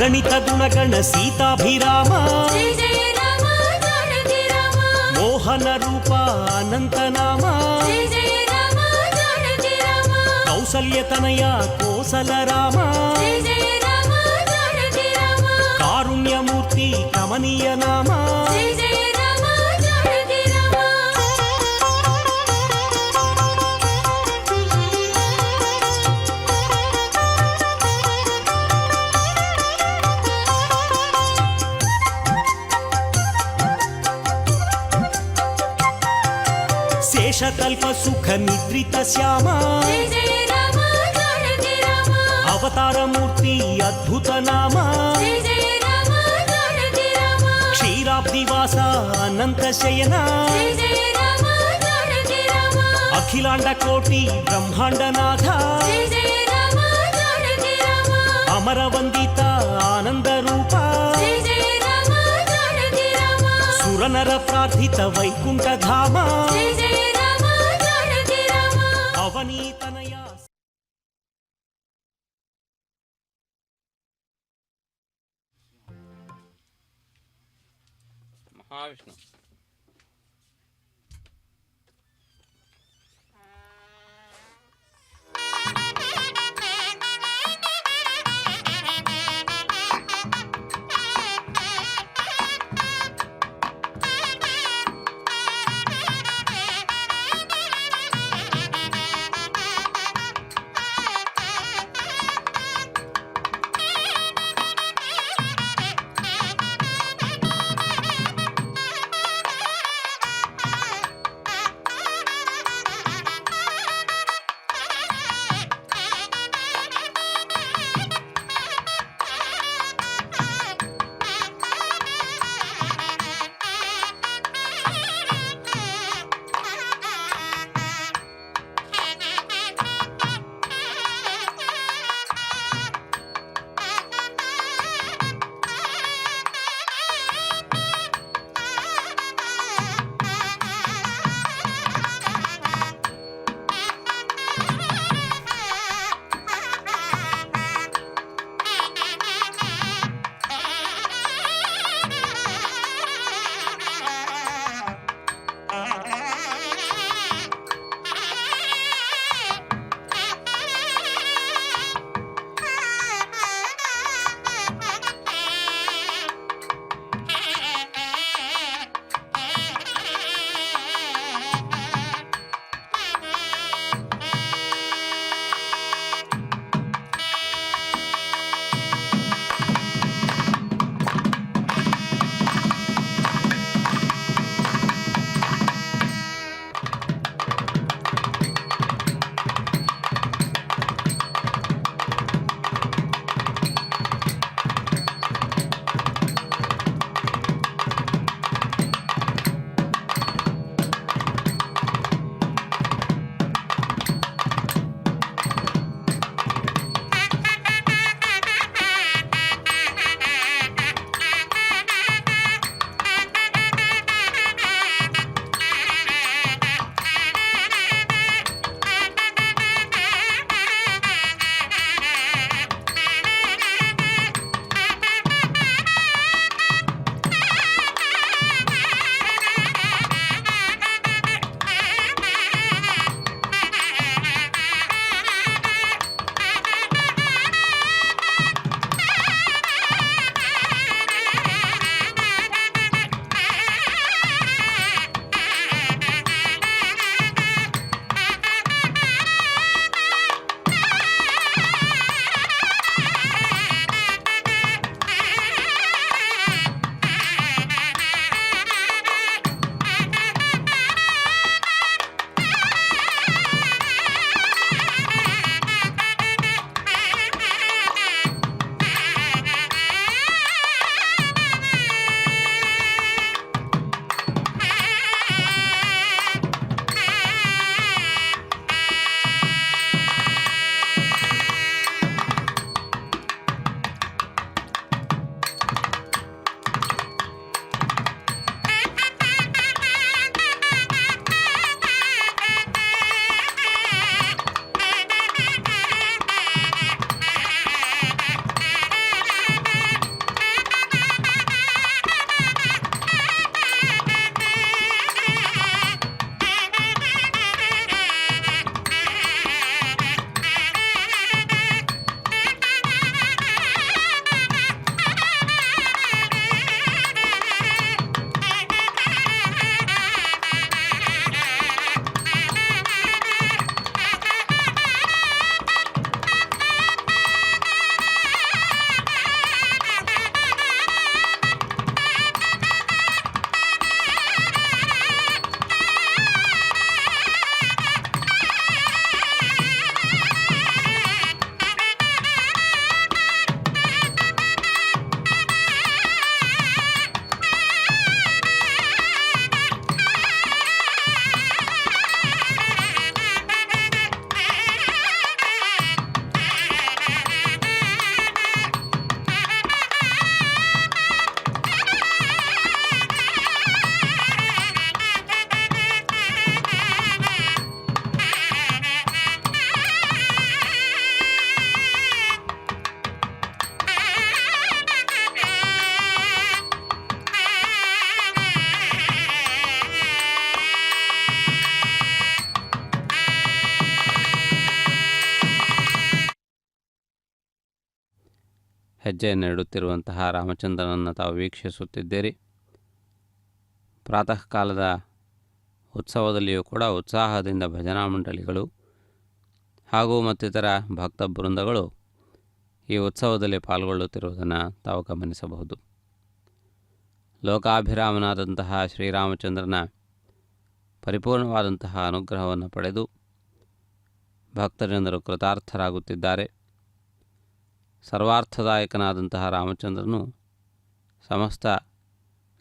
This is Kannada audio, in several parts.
अगणित गुणगण सीताभिराम जय जय राम जानकी राम मोहन रूप अनंत नाम जय जय राम जानकी राम कौसल्यतनय कोसल राम जय जय राम जानकी राम कारुण्यमूर्ति कमनीय नाम जय जय राम जानकी राम शेषकल्प सुख निद्रित श्याम जय जय राम जानकी राम अवतार मूर्ति अद्भुत नाम जय जय राम जानकी राम क्षीराब्दिवास अनंत शयन जय जय राम जानकी राम अखिलांड कोटि ब्रह्मांडनाथ जय जय राम जानकी राम अमर वंदित आनंद रूप जय जय राम जानकी राम सुरनर प्रार्थित वैकुंठ धाम जय जय राम जानकी राम अवनीतनय महाविष्णु ಹೆಜ್ಜೆಯನ್ನು ಇಡುತ್ತಿರುವಂತಹ ರಾಮಚಂದ್ರನನ್ನು ತಾವು ವೀಕ್ಷಿಸುತ್ತಿದ್ದೀರಿ. ಪ್ರಾತಃ ಕಾಲದ ಉತ್ಸವದಲ್ಲಿಯೂ ಕೂಡ ಉತ್ಸಾಹದಿಂದ ಭಜನಾ ಮಂಡಳಿಗಳು ಹಾಗೂ ಮತ್ತಿತರ ಭಕ್ತ ಬೃಂದಗಳು ಈ ಉತ್ಸವದಲ್ಲಿ ಪಾಲ್ಗೊಳ್ಳುತ್ತಿರುವುದನ್ನು ತಾವು ಗಮನಿಸಬಹುದು. ಲೋಕಾಭಿರಾಮನಾದಂತಹ ಶ್ರೀರಾಮಚಂದ್ರನ ಪರಿಪೂರ್ಣವಾದಂತಹ ಅನುಗ್ರಹವನ್ನು ಪಡೆದು ಭಕ್ತಜನರು ಕೃತಾರ್ಥರಾಗುತ್ತಿದ್ದಾರೆ. ಸರ್ವಾರ್ಥದಾಯಕನಾದಂತಹ ರಾಮಚಂದ್ರನು ಸಮಸ್ತ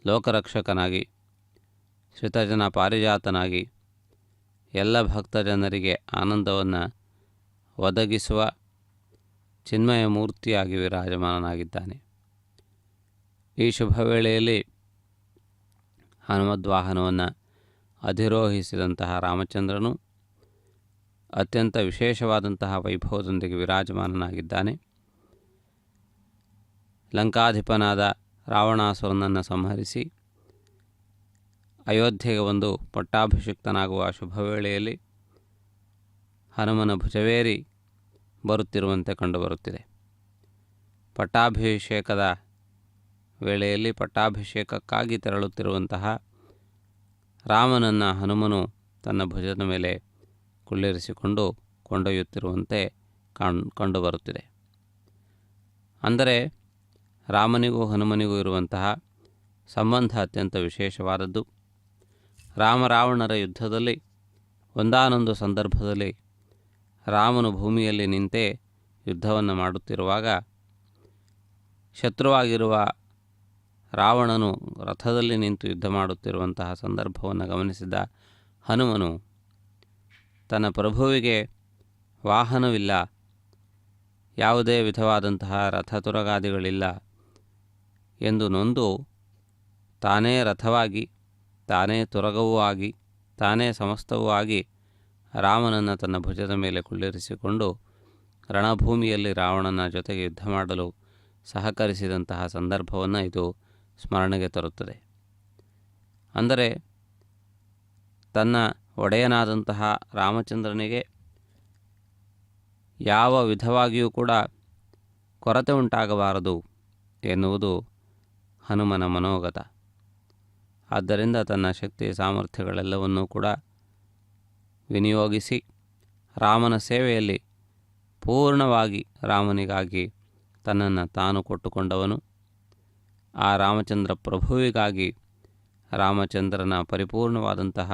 ಲೋಕರಕ್ಷಕನಾಗಿ, ಶ್ರಿತಜನ ಪಾರಿಜಾತನಾಗಿ, ಎಲ್ಲ ಭಕ್ತಜನರಿಗೆ ಆನಂದವನ್ನು ಒದಗಿಸುವ ಚಿನ್ಮಯ ಮೂರ್ತಿಯಾಗಿ ವಿರಾಜಮಾನನಾಗಿದ್ದಾನೆ. ಈ ಶುಭ ವೇಳೆಯಲ್ಲಿ ಹನುಮದ್ವಾಹನವನ್ನು ಅಧಿರೋಹಿಸಿದಂತಹ ರಾಮಚಂದ್ರನು ಅತ್ಯಂತ ವಿಶೇಷವಾದಂತಹ ವೈಭವದೊಂದಿಗೆ ವಿರಾಜಮಾನನಾಗಿದ್ದಾನೆ. ಲಂಕಾಧಿಪನಾದ ರಾವಣಾಸುರನನ್ನು ಸಂಹರಿಸಿ ಅಯೋಧ್ಯೆಗೆ ಒಂದು ಪಟ್ಟಾಭಿಷಿಕ್ತನಾಗುವ ಶುಭ ವೇಳೆಯಲ್ಲಿ ಹನುಮನ ಭುಜವೇರಿ ಬರುತ್ತಿರುವಂತೆ ಕಂಡುಬರುತ್ತಿದೆ. ಪಟ್ಟಾಭಿಷೇಕದ ವೇಳೆಯಲ್ಲಿ ಪಟ್ಟಾಭಿಷೇಕಕ್ಕಾಗಿ ತೆರಳುತ್ತಿರುವಂತಹ ರಾಮನನ್ನು ಹನುಮನು ತನ್ನ ಭುಜದ ಮೇಲೆ ಕುಳ್ಳಿರಿಸಿಕೊಂಡು ಕೊಂಡೊಯ್ಯುತ್ತಿರುವಂತೆ ಕಂಡುಬರುತ್ತಿದೆ. ಅಂದರೆ ರಾಮನಿಗೂ ಹನುಮನಿಗೂ ಇರುವಂತಹ ಸಂಬಂಧ ಅತ್ಯಂತ ವಿಶೇಷವಾದದ್ದು. ರಾಮರಾವಣರ ಯುದ್ಧದಲ್ಲಿ ಒಂದಾನೊಂದು ಸಂದರ್ಭದಲ್ಲಿ ರಾಮನು ಭೂಮಿಯಲ್ಲಿ ನಿಂತೇ ಯುದ್ಧವನ್ನು ಮಾಡುತ್ತಿರುವಾಗ ಶತ್ರುವಾಗಿರುವ ರಾವಣನು ರಥದಲ್ಲಿ ನಿಂತು ಯುದ್ಧ ಮಾಡುತ್ತಿರುವಂತಹ ಸಂದರ್ಭವನ್ನು ಗಮನಿಸಿದ ಹನುಮನು ತನ್ನ ಪ್ರಭುವಿಗೆ ವಾಹನವಿಲ್ಲ, ಯಾವುದೇ ವಿಧವಾದಂತಹ ರಥತುರಗಾದಿಗಳಿಲ್ಲ ಎಂದು ನೊಂದು ತಾನೇ ರಥವಾಗಿ, ತಾನೇ ತುರಗವೂ ಆಗಿ, ತಾನೇ ಸಮಸ್ತವೂ ಆಗಿ ರಾಮನನ್ನು ತನ್ನ ಭುಜದ ಮೇಲೆ ಕುಳ್ಳಿರಿಸಿಕೊಂಡು ರಣಭೂಮಿಯಲ್ಲಿ ರಾವಣನ ಜೊತೆಗೆ ಯುದ್ಧ ಮಾಡಲು ಸಹಕರಿಸಿದಂತಹ ಸಂದರ್ಭವನ್ನು ಇದು ಸ್ಮರಣೆಗೆ ತರುತ್ತದೆ. ಅಂದರೆ ತನ್ನ ಒಡೆಯನಾದಂತಹ ರಾಮಚಂದ್ರನಿಗೆ ಯಾವ ವಿಧವಾಗಿಯೂ ಕೂಡ ಕೊರತೆ ಉಂಟಾಗಬಾರದು ಎನ್ನುವುದು ಹನುಮನ ಮನೋಗತ. ಆದ್ದರಿಂದ ತನ್ನ ಶಕ್ತಿ ಸಾಮರ್ಥ್ಯಗಳೆಲ್ಲವನ್ನೂ ಕೂಡ ವಿನಿಯೋಗಿಸಿ ರಾಮನ ಸೇವೆಯಲ್ಲಿ ಪೂರ್ಣವಾಗಿ ರಾಮನಿಗಾಗಿ ತನ್ನನ್ನು ತಾನು ಕೊಟ್ಟುಕೊಂಡವನು. ಆ ರಾಮಚಂದ್ರ ಪ್ರಭುವಿಗಾಗಿ ರಾಮಚಂದ್ರನ ಪರಿಪೂರ್ಣವಾದಂತಹ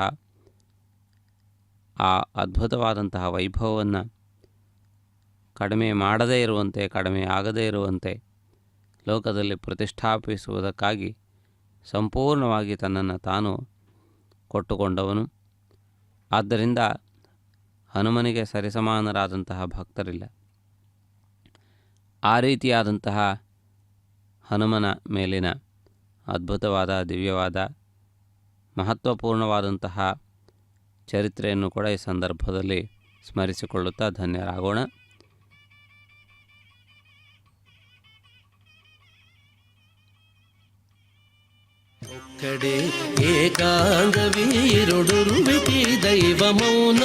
ಆ ಅದ್ಭುತವಾದಂತಹ ವೈಭವವನ್ನು ಕಡಿಮೆ ಮಾಡದೇ ಇರುವಂತೆ, ಕಡಿಮೆ ಆಗದೇ ಇರುವಂತೆ ಲೋಕದಲ್ಲಿ ಪ್ರತಿಷ್ಠಾಪಿಸುವುದಕ್ಕಾಗಿ ಸಂಪೂರ್ಣವಾಗಿ ತನ್ನನ್ನು ತಾನು ಕೊಟ್ಟುಕೊಂಡವನು. ಆದ್ದರಿಂದ ಹನುಮನಿಗೆ ಸರಿಸಮಾನರಾದಂತಹ ಭಕ್ತರಿಲ್ಲ. ಆ ರೀತಿಯಾದಂತಹ ಹನುಮನ ಮೇಲಿನ ಅದ್ಭುತವಾದ, ದಿವ್ಯವಾದ, ಮಹತ್ವಪೂರ್ಣವಾದಂತಹ ಚರಿತ್ರೆಯನ್ನು ಕೂಡ ಈ ಸಂದರ್ಭದಲ್ಲಿ ಸ್ಮರಿಸಿಕೊಳ್ಳುತ್ತಾ ಧನ್ಯರಾಗೋಣ. ಒಕ್ಕಡೆ ಏಕಾಂಗವೀರುಡುರುವಿಕೆ ದೈವ ಮೌನ,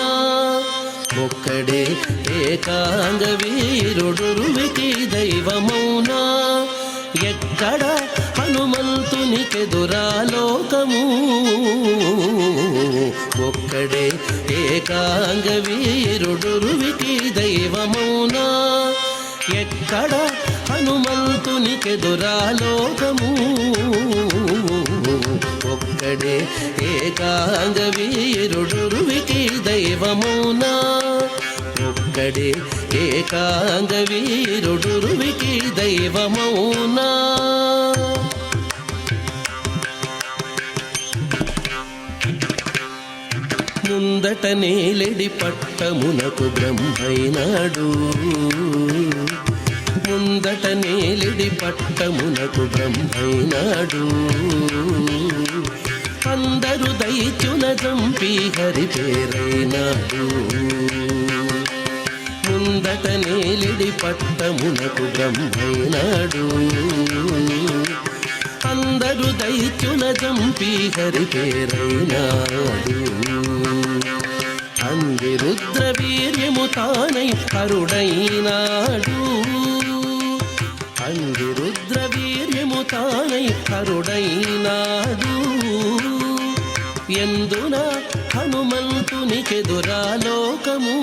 ಒಕ್ಕಡೆ ಏಕಾಂಗವೀರುಡುರುವಿಕೆ ದೈವ ಮೌನ, ఎక్కడ హనుమంతునికెదురాలోకము, ఒక్కడే ఏకాంగ వీరుడురువికి దైవమౌనా, ఎక్కడ హనుమంతునికెదురాలోకము, ఒక్కడే ఏకాంగ వీరుడురువికి దైవమౌనా, ఒక్కడే ఏకాంగ వీరుడురువికి దైవమౌనా. ముందట నేలెడి పట్టమునకు బ్రహ్మైనాడు, ముందట నేలెడి పట్టమునకు బ్రహ్మైనాడు, అందరు దైత్యుల చంపి హరి పేరైనాడు, ముందట నేలిడి పట్టమునకు బ్రహ్మైనాడు, అందరు దైత్యుల చంపి హరి పేరైనాడు, అంది రుద్ర వీర్యము తానై హరుడైనాడు, అంది హరుడైనాడు ఎందున హనుమంతునికెదురాలోకము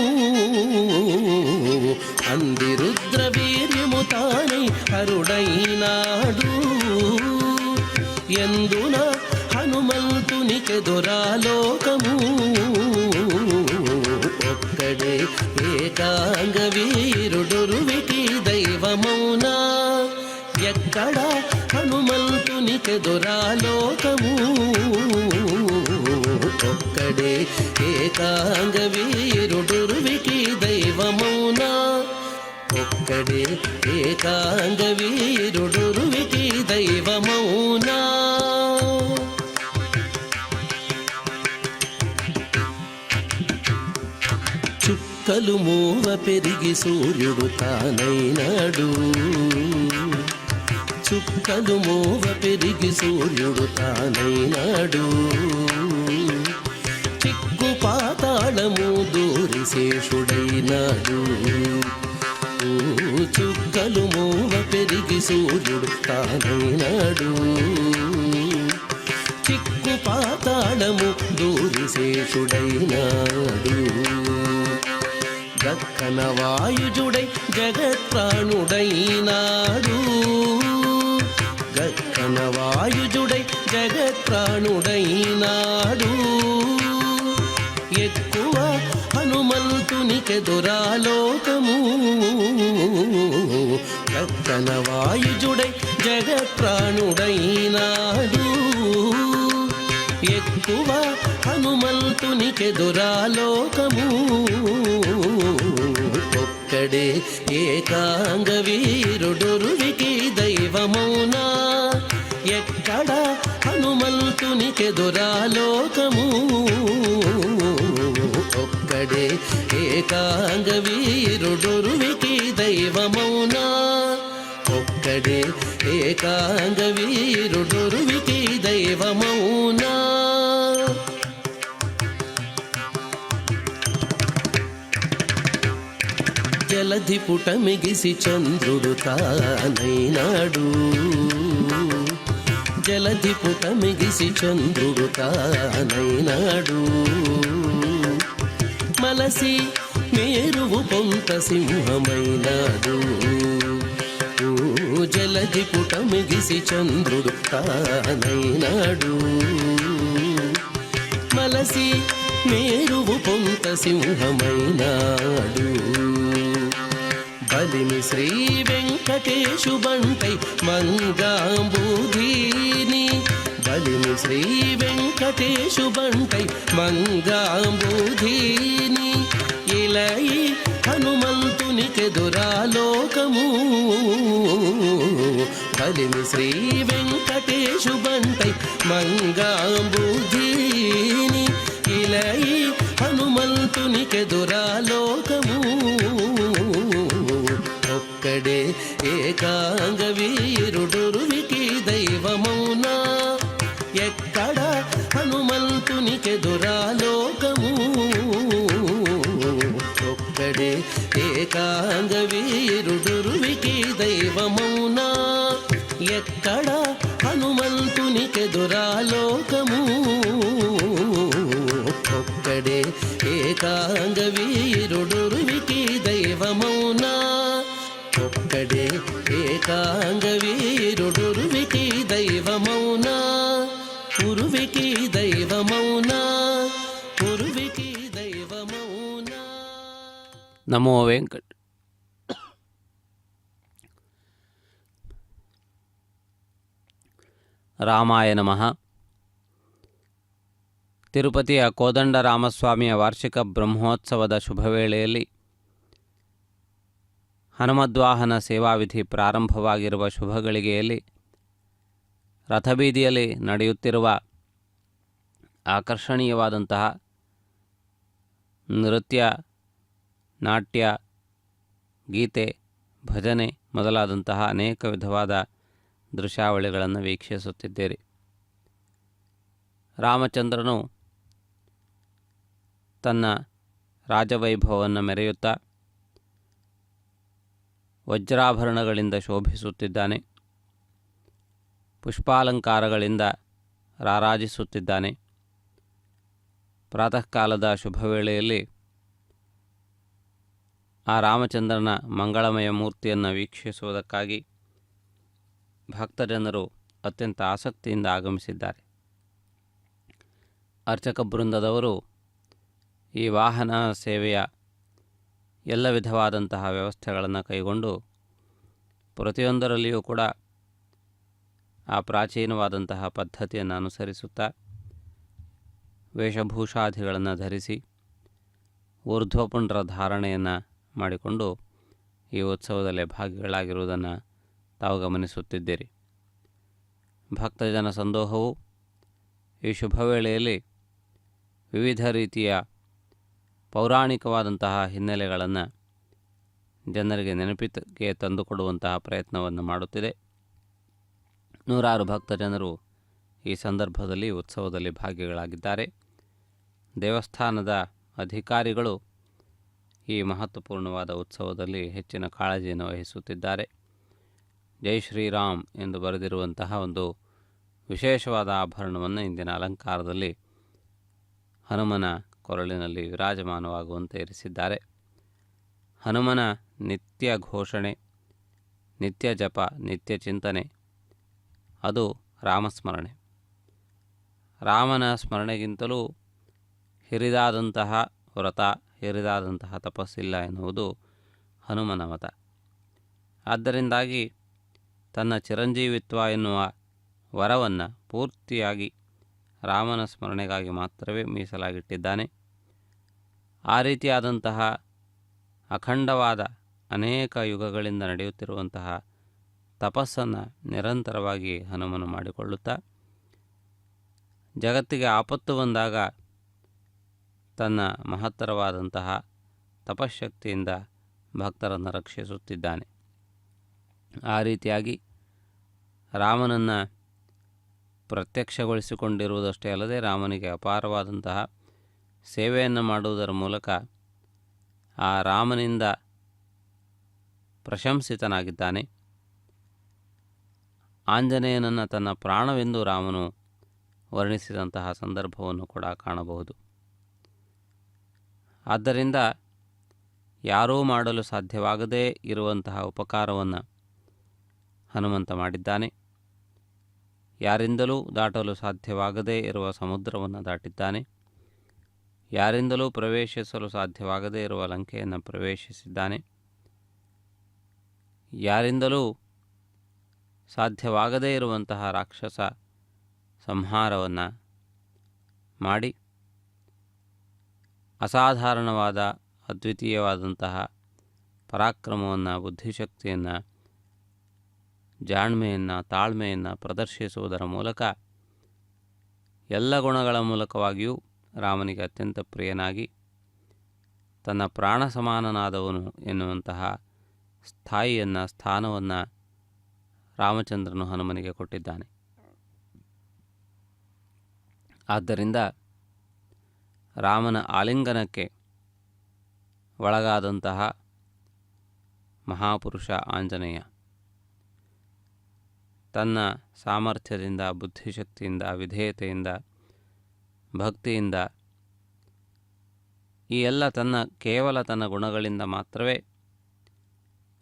అంది రుద్రవీర్యము తానై హరుడైనాడు ఎందున హనుమంతునికెదురాలోకము ఒక్కడే ఏకాంగ వీరుడురువికి దైవమౌనా ఎక్కడ హనుమంతునికెదురాలోకము ఒక్కడే ఏకాంగ వీరుడురువికి దైవమౌనా ఒక్కడే ఏకాంగ వీరుడురువికి దైవమౌనా చుక్కలు మూవ పెరిగి సూర్యుడు తానైనాడు చుక్కలు మూవ పెరిగి సూర్యుడు తానైనాడు చిక్కు పాతాళము దూరి శేషుడైనాడు చుక్కలు మూవ పెరిగి సూర్యుడు తానైనాడు చిక్కు పాతాళము దూరి శేషుడైనాడు దక్కన వాయుజుడై జగత్ప్రాణుడైనాడు గక్కన వాయుజుడై జగత్ప్రాణుడైనాడు ఎక్కువ హనుమంతునికెదురాలోకము గక్కన వాయుజుడై జగత్ప్రాణుడైనాడు ఎక్కువ హనుమంతునికెదురాలోకము ఒక్కడే ఏకాంగ వీరుడురువికి దైవమౌనా ఎక్కడ హనుమంతునికెదురాలోకము ఒక్కడే ఏకాంగ వీరుడురువికి దైవమౌనా ఒక్కడే ఏకాంగ వీరుడురువికి దైవమౌనా జలధి పుటమిగిసి చంద్రుడు తానైనాడు జలధి పుటమిగిసి చంద్రుడు తానైనాడు మలసి మేరువు పొంత సింహమైనాడు జలధి పుటమిగిసి చంద్రుడు తానైనాడు మలసి మేరువు పొంత సింహమైనాడు బలిమి శ్రీ వెంకటేశు బంటై మంగాంబుధీని బలిమి శ్రీ వెంకటేశు బంటై మంగాంబుధీని ఇలై హనుమంతునికెదురాలోకము బలిమి శ్రీ వెంకటేశు బంటై మంగాంబుధీని ఇలై హనుమంతునికెదురాలోకము ఒక్కడే ఏకాంగ వీరుడురువికి దైవమౌనా ఎక్కడ హనుమంతునికెదురాలోకము ఒక్కడే ఏకాంగ వీరుడురువికి దైవమౌనా ఎక్కడ హనుమంతునికెదురాలోకము ఒక్కడే ఏకాంగ వీరుడురువికి దైవమౌనా ఒక్కడే ఏకాంగ వీరుడురువికి దైవమౌనా ఉరువికి దైవమౌనా ఉరువికి దైవమౌనా నమో వెంకట్. ರಾಮಾಯ ನಮಃ. ತಿರುಪತಿಯ ಕೋದಂಡರಾಮಸ್ವಾಮಿಯ ವಾರ್ಷಿಕ ಬ್ರಹ್ಮೋತ್ಸವದ ಶುಭವೇಳೆಯಲ್ಲಿ ಹನುಮದ್ವಾಹನ ಸೇವಾವಿಧಿ ಪ್ರಾರಂಭವಾಗಿರುವ ಶುಭಗಳಿಗೆಯಲ್ಲಿ ರಥಬೀದಿಯಲ್ಲಿ ನಡೆಯುತ್ತಿರುವ ಆಕರ್ಷಣೀಯವಾದಂತಹ ನೃತ್ಯ, ನಾಟ್ಯ, ಗೀತೆ, ಭಜನೆ ಮೊದಲಾದಂತಹ ಅನೇಕ ವಿಧವಾದ ದೃಶ್ಯಾವಳಿಗಳನ್ನು ವೀಕ್ಷಿಸುತ್ತಿದ್ದೀರಿ. ರಾಮಚಂದ್ರನು ತನ್ನ ರಾಜವೈಭವವನ್ನು ಮೆರೆಯುತ್ತಾ ವಜ್ರಾಭರಣಗಳಿಂದ ಶೋಭಿಸುತ್ತಿದ್ದಾನೆ. ಪುಷ್ಪಾಲಂಕಾರಗಳಿಂದ ರಾರಾಜಿಸುತ್ತಿದ್ದಾನೆ. ಪ್ರಾತಃ ಕಾಲದ ಶುಭ ವೇಳೆಯಲ್ಲಿ ಆ ರಾಮಚಂದ್ರನ ಮಂಗಳಮಯ ಮೂರ್ತಿಯನ್ನು ವೀಕ್ಷಿಸುವುದಕ್ಕಾಗಿ ಭಕ್ತಜನರು ಅತ್ಯಂತ ಆಸಕ್ತಿಯಿಂದ ಆಗಮಿಸಿದ್ದಾರೆ. ಅರ್ಚಕ ಬೃಂದದವರು ಈ ವಾಹನ ಸೇವೆಯ ಎಲ್ಲ ವಿಧವಾದಂತಹ ವ್ಯವಸ್ಥೆಗಳನ್ನು ಕೈಗೊಂಡು ಪ್ರತಿಯೊಂದರಲ್ಲಿಯೂ ಕೂಡ ಆ ಪ್ರಾಚೀನವಾದಂತಹ ಪದ್ಧತಿಯನ್ನು ಅನುಸರಿಸುತ್ತಾ ವೇಷಭೂಷಾದಿಗಳನ್ನು ಧರಿಸಿ ಊರ್ಧ್ವಪುಂಡ್ರ ಧಾರಣೆಯನ್ನು ಮಾಡಿಕೊಂಡು ಈ ಉತ್ಸವದಲ್ಲಿ ಭಾಗಿಗಳಾಗಿರುವುದನ್ನು ತಾವು ಗಮನಿಸುತ್ತಿದ್ದೀರಿ. ಭಕ್ತಜನ ಸಂದೋಹವು ಈ ಶುಭ ವೇಳೆಯಲ್ಲಿ ವಿವಿಧ ರೀತಿಯ ಪೌರಾಣಿಕವಾದಂತಹ ಹಿನ್ನೆಲೆಗಳನ್ನು ಜನರಿಗೆ ನೆನಪಿಗೆ ತಂದುಕೊಡುವಂತಹ ಪ್ರಯತ್ನವನ್ನು ಮಾಡುತ್ತಿದೆ. ನೂರಾರು ಭಕ್ತಜನರು ಈ ಸಂದರ್ಭದಲ್ಲಿ ಉತ್ಸವದಲ್ಲಿ ಭಾಗಿಗಳಾಗಿದ್ದಾರೆ. ದೇವಸ್ಥಾನದ ಅಧಿಕಾರಿಗಳು ಈ ಮಹತ್ವಪೂರ್ಣವಾದ ಉತ್ಸವದಲ್ಲಿ ಹೆಚ್ಚಿನ ಕಾಳಜಿಯನ್ನು ವಹಿಸುತ್ತಿದ್ದಾರೆ. ಜೈ ಶ್ರೀರಾಮ್ ಎಂದು ಬರೆದಿರುವಂತಹ ಒಂದು ವಿಶೇಷವಾದ ಆಭರಣವನ್ನು ಇಂದಿನ ಅಲಂಕಾರದಲ್ಲಿ ಹನುಮನ ಕೊರಳಿನಲ್ಲಿ ವಿರಾಜಮಾನವಾಗುವಂತೆ ಇರಿಸಿದ್ದಾರೆ. ಹನುಮನ ನಿತ್ಯ ಘೋಷಣೆ, ನಿತ್ಯ ಜಪ, ನಿತ್ಯ ಚಿಂತನೆ ಅದು ರಾಮಸ್ಮರಣೆ. ರಾಮನ ಸ್ಮರಣೆಗಿಂತಲೂ ಹಿರಿದಾದಂತಹ ವ್ರತ, ಹಿರಿದಾದಂತಹ ತಪಸ್ಸಿಲ್ಲ ಎನ್ನುವುದು ಹನುಮನ ಮತ. ಆದ್ದರಿಂದಾಗಿ ತನ್ನ ಚಿರಂಜೀವಿತ್ವ ಎನ್ನುವ ವರವನ್ನು ಪೂರ್ತಿಯಾಗಿ ರಾಮನ ಸ್ಮರಣೆಗಾಗಿ ಮಾತ್ರವೇ ಮೀಸಲಾಗಿಟ್ಟಿದ್ದಾನೆ. ಆ ರೀತಿಯಾದಂತಹ ಅಖಂಡವಾದ ಅನೇಕ ಯುಗಗಳಿಂದ ನಡೆಯುತ್ತಿರುವಂತಹ ತಪಸ್ಸನ್ನು ನಿರಂತರವಾಗಿ ಹನುಮನು ಮಾಡಿಕೊಳ್ಳುತ್ತಾ ಜಗತ್ತಿಗೆ ಆಪತ್ತು ಬಂದಾಗ ತನ್ನ ಮಹತ್ತರವಾದಂತಹ ತಪಶ್ಶಕ್ತಿಯಿಂದ ಭಕ್ತರನ್ನು ರಕ್ಷಿಸುತ್ತಿದ್ದಾನೆ. ಆ ರೀತಿಯಾಗಿ ರಾಮನನ್ನು ಪ್ರತ್ಯಕ್ಷಗೊಳಿಸಿಕೊಂಡಿರುವುದಷ್ಟೇ ಅಲ್ಲದೆ ರಾಮನಿಗೆ ಅಪಾರವಾದಂತಹ ಸೇವೆಯನ್ನು ಮಾಡುವುದರ ಮೂಲಕ ಆ ರಾಮನಿಂದ ಪ್ರಶಂಸಿತನಾಗಿದ್ದಾನೆ. ಆಂಜನೇಯನನ್ನು ತನ್ನ ಪ್ರಾಣವೆಂದು ರಾಮನು ವರ್ಣಿಸಿದಂತಹ ಸಂದರ್ಭವನ್ನು ಕೂಡ ಕಾಣಬಹುದು. ಆದ್ದರಿಂದ ಯಾರೂ ಮಾಡಲು ಸಾಧ್ಯವಾಗದೇ ಇರುವಂತಹ ಉಪಕಾರವನ್ನು ಹನುಮಂತ ಮಾಡಿದ್ದಾನೆ. ಯಾರಿಂದಲೂ ದಾಟಲು ಸಾಧ್ಯವಾಗದೇ ಇರುವ ಸಮುದ್ರವನ್ನು ದಾಟಿದ್ದಾನೆ. ಯಾರಿಂದಲೂ ಪ್ರವೇಶಿಸಲು ಸಾಧ್ಯವಾಗದೇ ಇರುವ ಲಂಕೆಯನ್ನು ಪ್ರವೇಶಿಸಿದ್ದಾನೆ. ಯಾರಿಂದಲೂ ಸಾಧ್ಯವಾಗದೇ ಇರುವಂತಹ ರಾಕ್ಷಸ ಸಂಹಾರವನ್ನು ಮಾಡಿ ಅಸಾಧಾರಣವಾದ ಅದ್ವಿತೀಯವಾದಂತಹ ಪರಾಕ್ರಮವನ್ನು, ಬುದ್ಧಿಶಕ್ತಿಯನ್ನು, ಜಾಣ್ಮೆಯನ್ನು, ತಾಳ್ಮೆಯನ್ನು ಪ್ರದರ್ಶಿಸುವುದರ ಮೂಲಕ ಎಲ್ಲ ಗುಣಗಳ ಮೂಲಕವಾಗಿಯೂ ರಾಮನಿಗೆ ಅತ್ಯಂತ ಪ್ರಿಯನಾಗಿ ತನ್ನ ಪ್ರಾಣ ಸಮಾನನಾದವನು ಎನ್ನುವಂತಹ ಸ್ಥಾನವನ್ನು ರಾಮಚಂದ್ರನು ಹನುಮನಿಗೆ ಕೊಟ್ಟಿದ್ದಾನೆ. ಆದ್ದರಿಂದ ರಾಮನ ಆಲಿಂಗನಕ್ಕೆ ಒಳಗಾದಂತಹ ಮಹಾಪುರುಷ ಆಂಜನೇಯ ತನ್ನ ಸಾಮರ್ಥ್ಯದಿಂದ, ಬುದ್ಧಿಶಕ್ತಿಯಿಂದ, ವಿಧೇಯತೆಯಿಂದ, ಭಕ್ತಿಯಿಂದ ಈ ಎಲ್ಲ ಕೇವಲ ತನ್ನ ಗುಣಗಳಿಂದ ಮಾತ್ರವೇ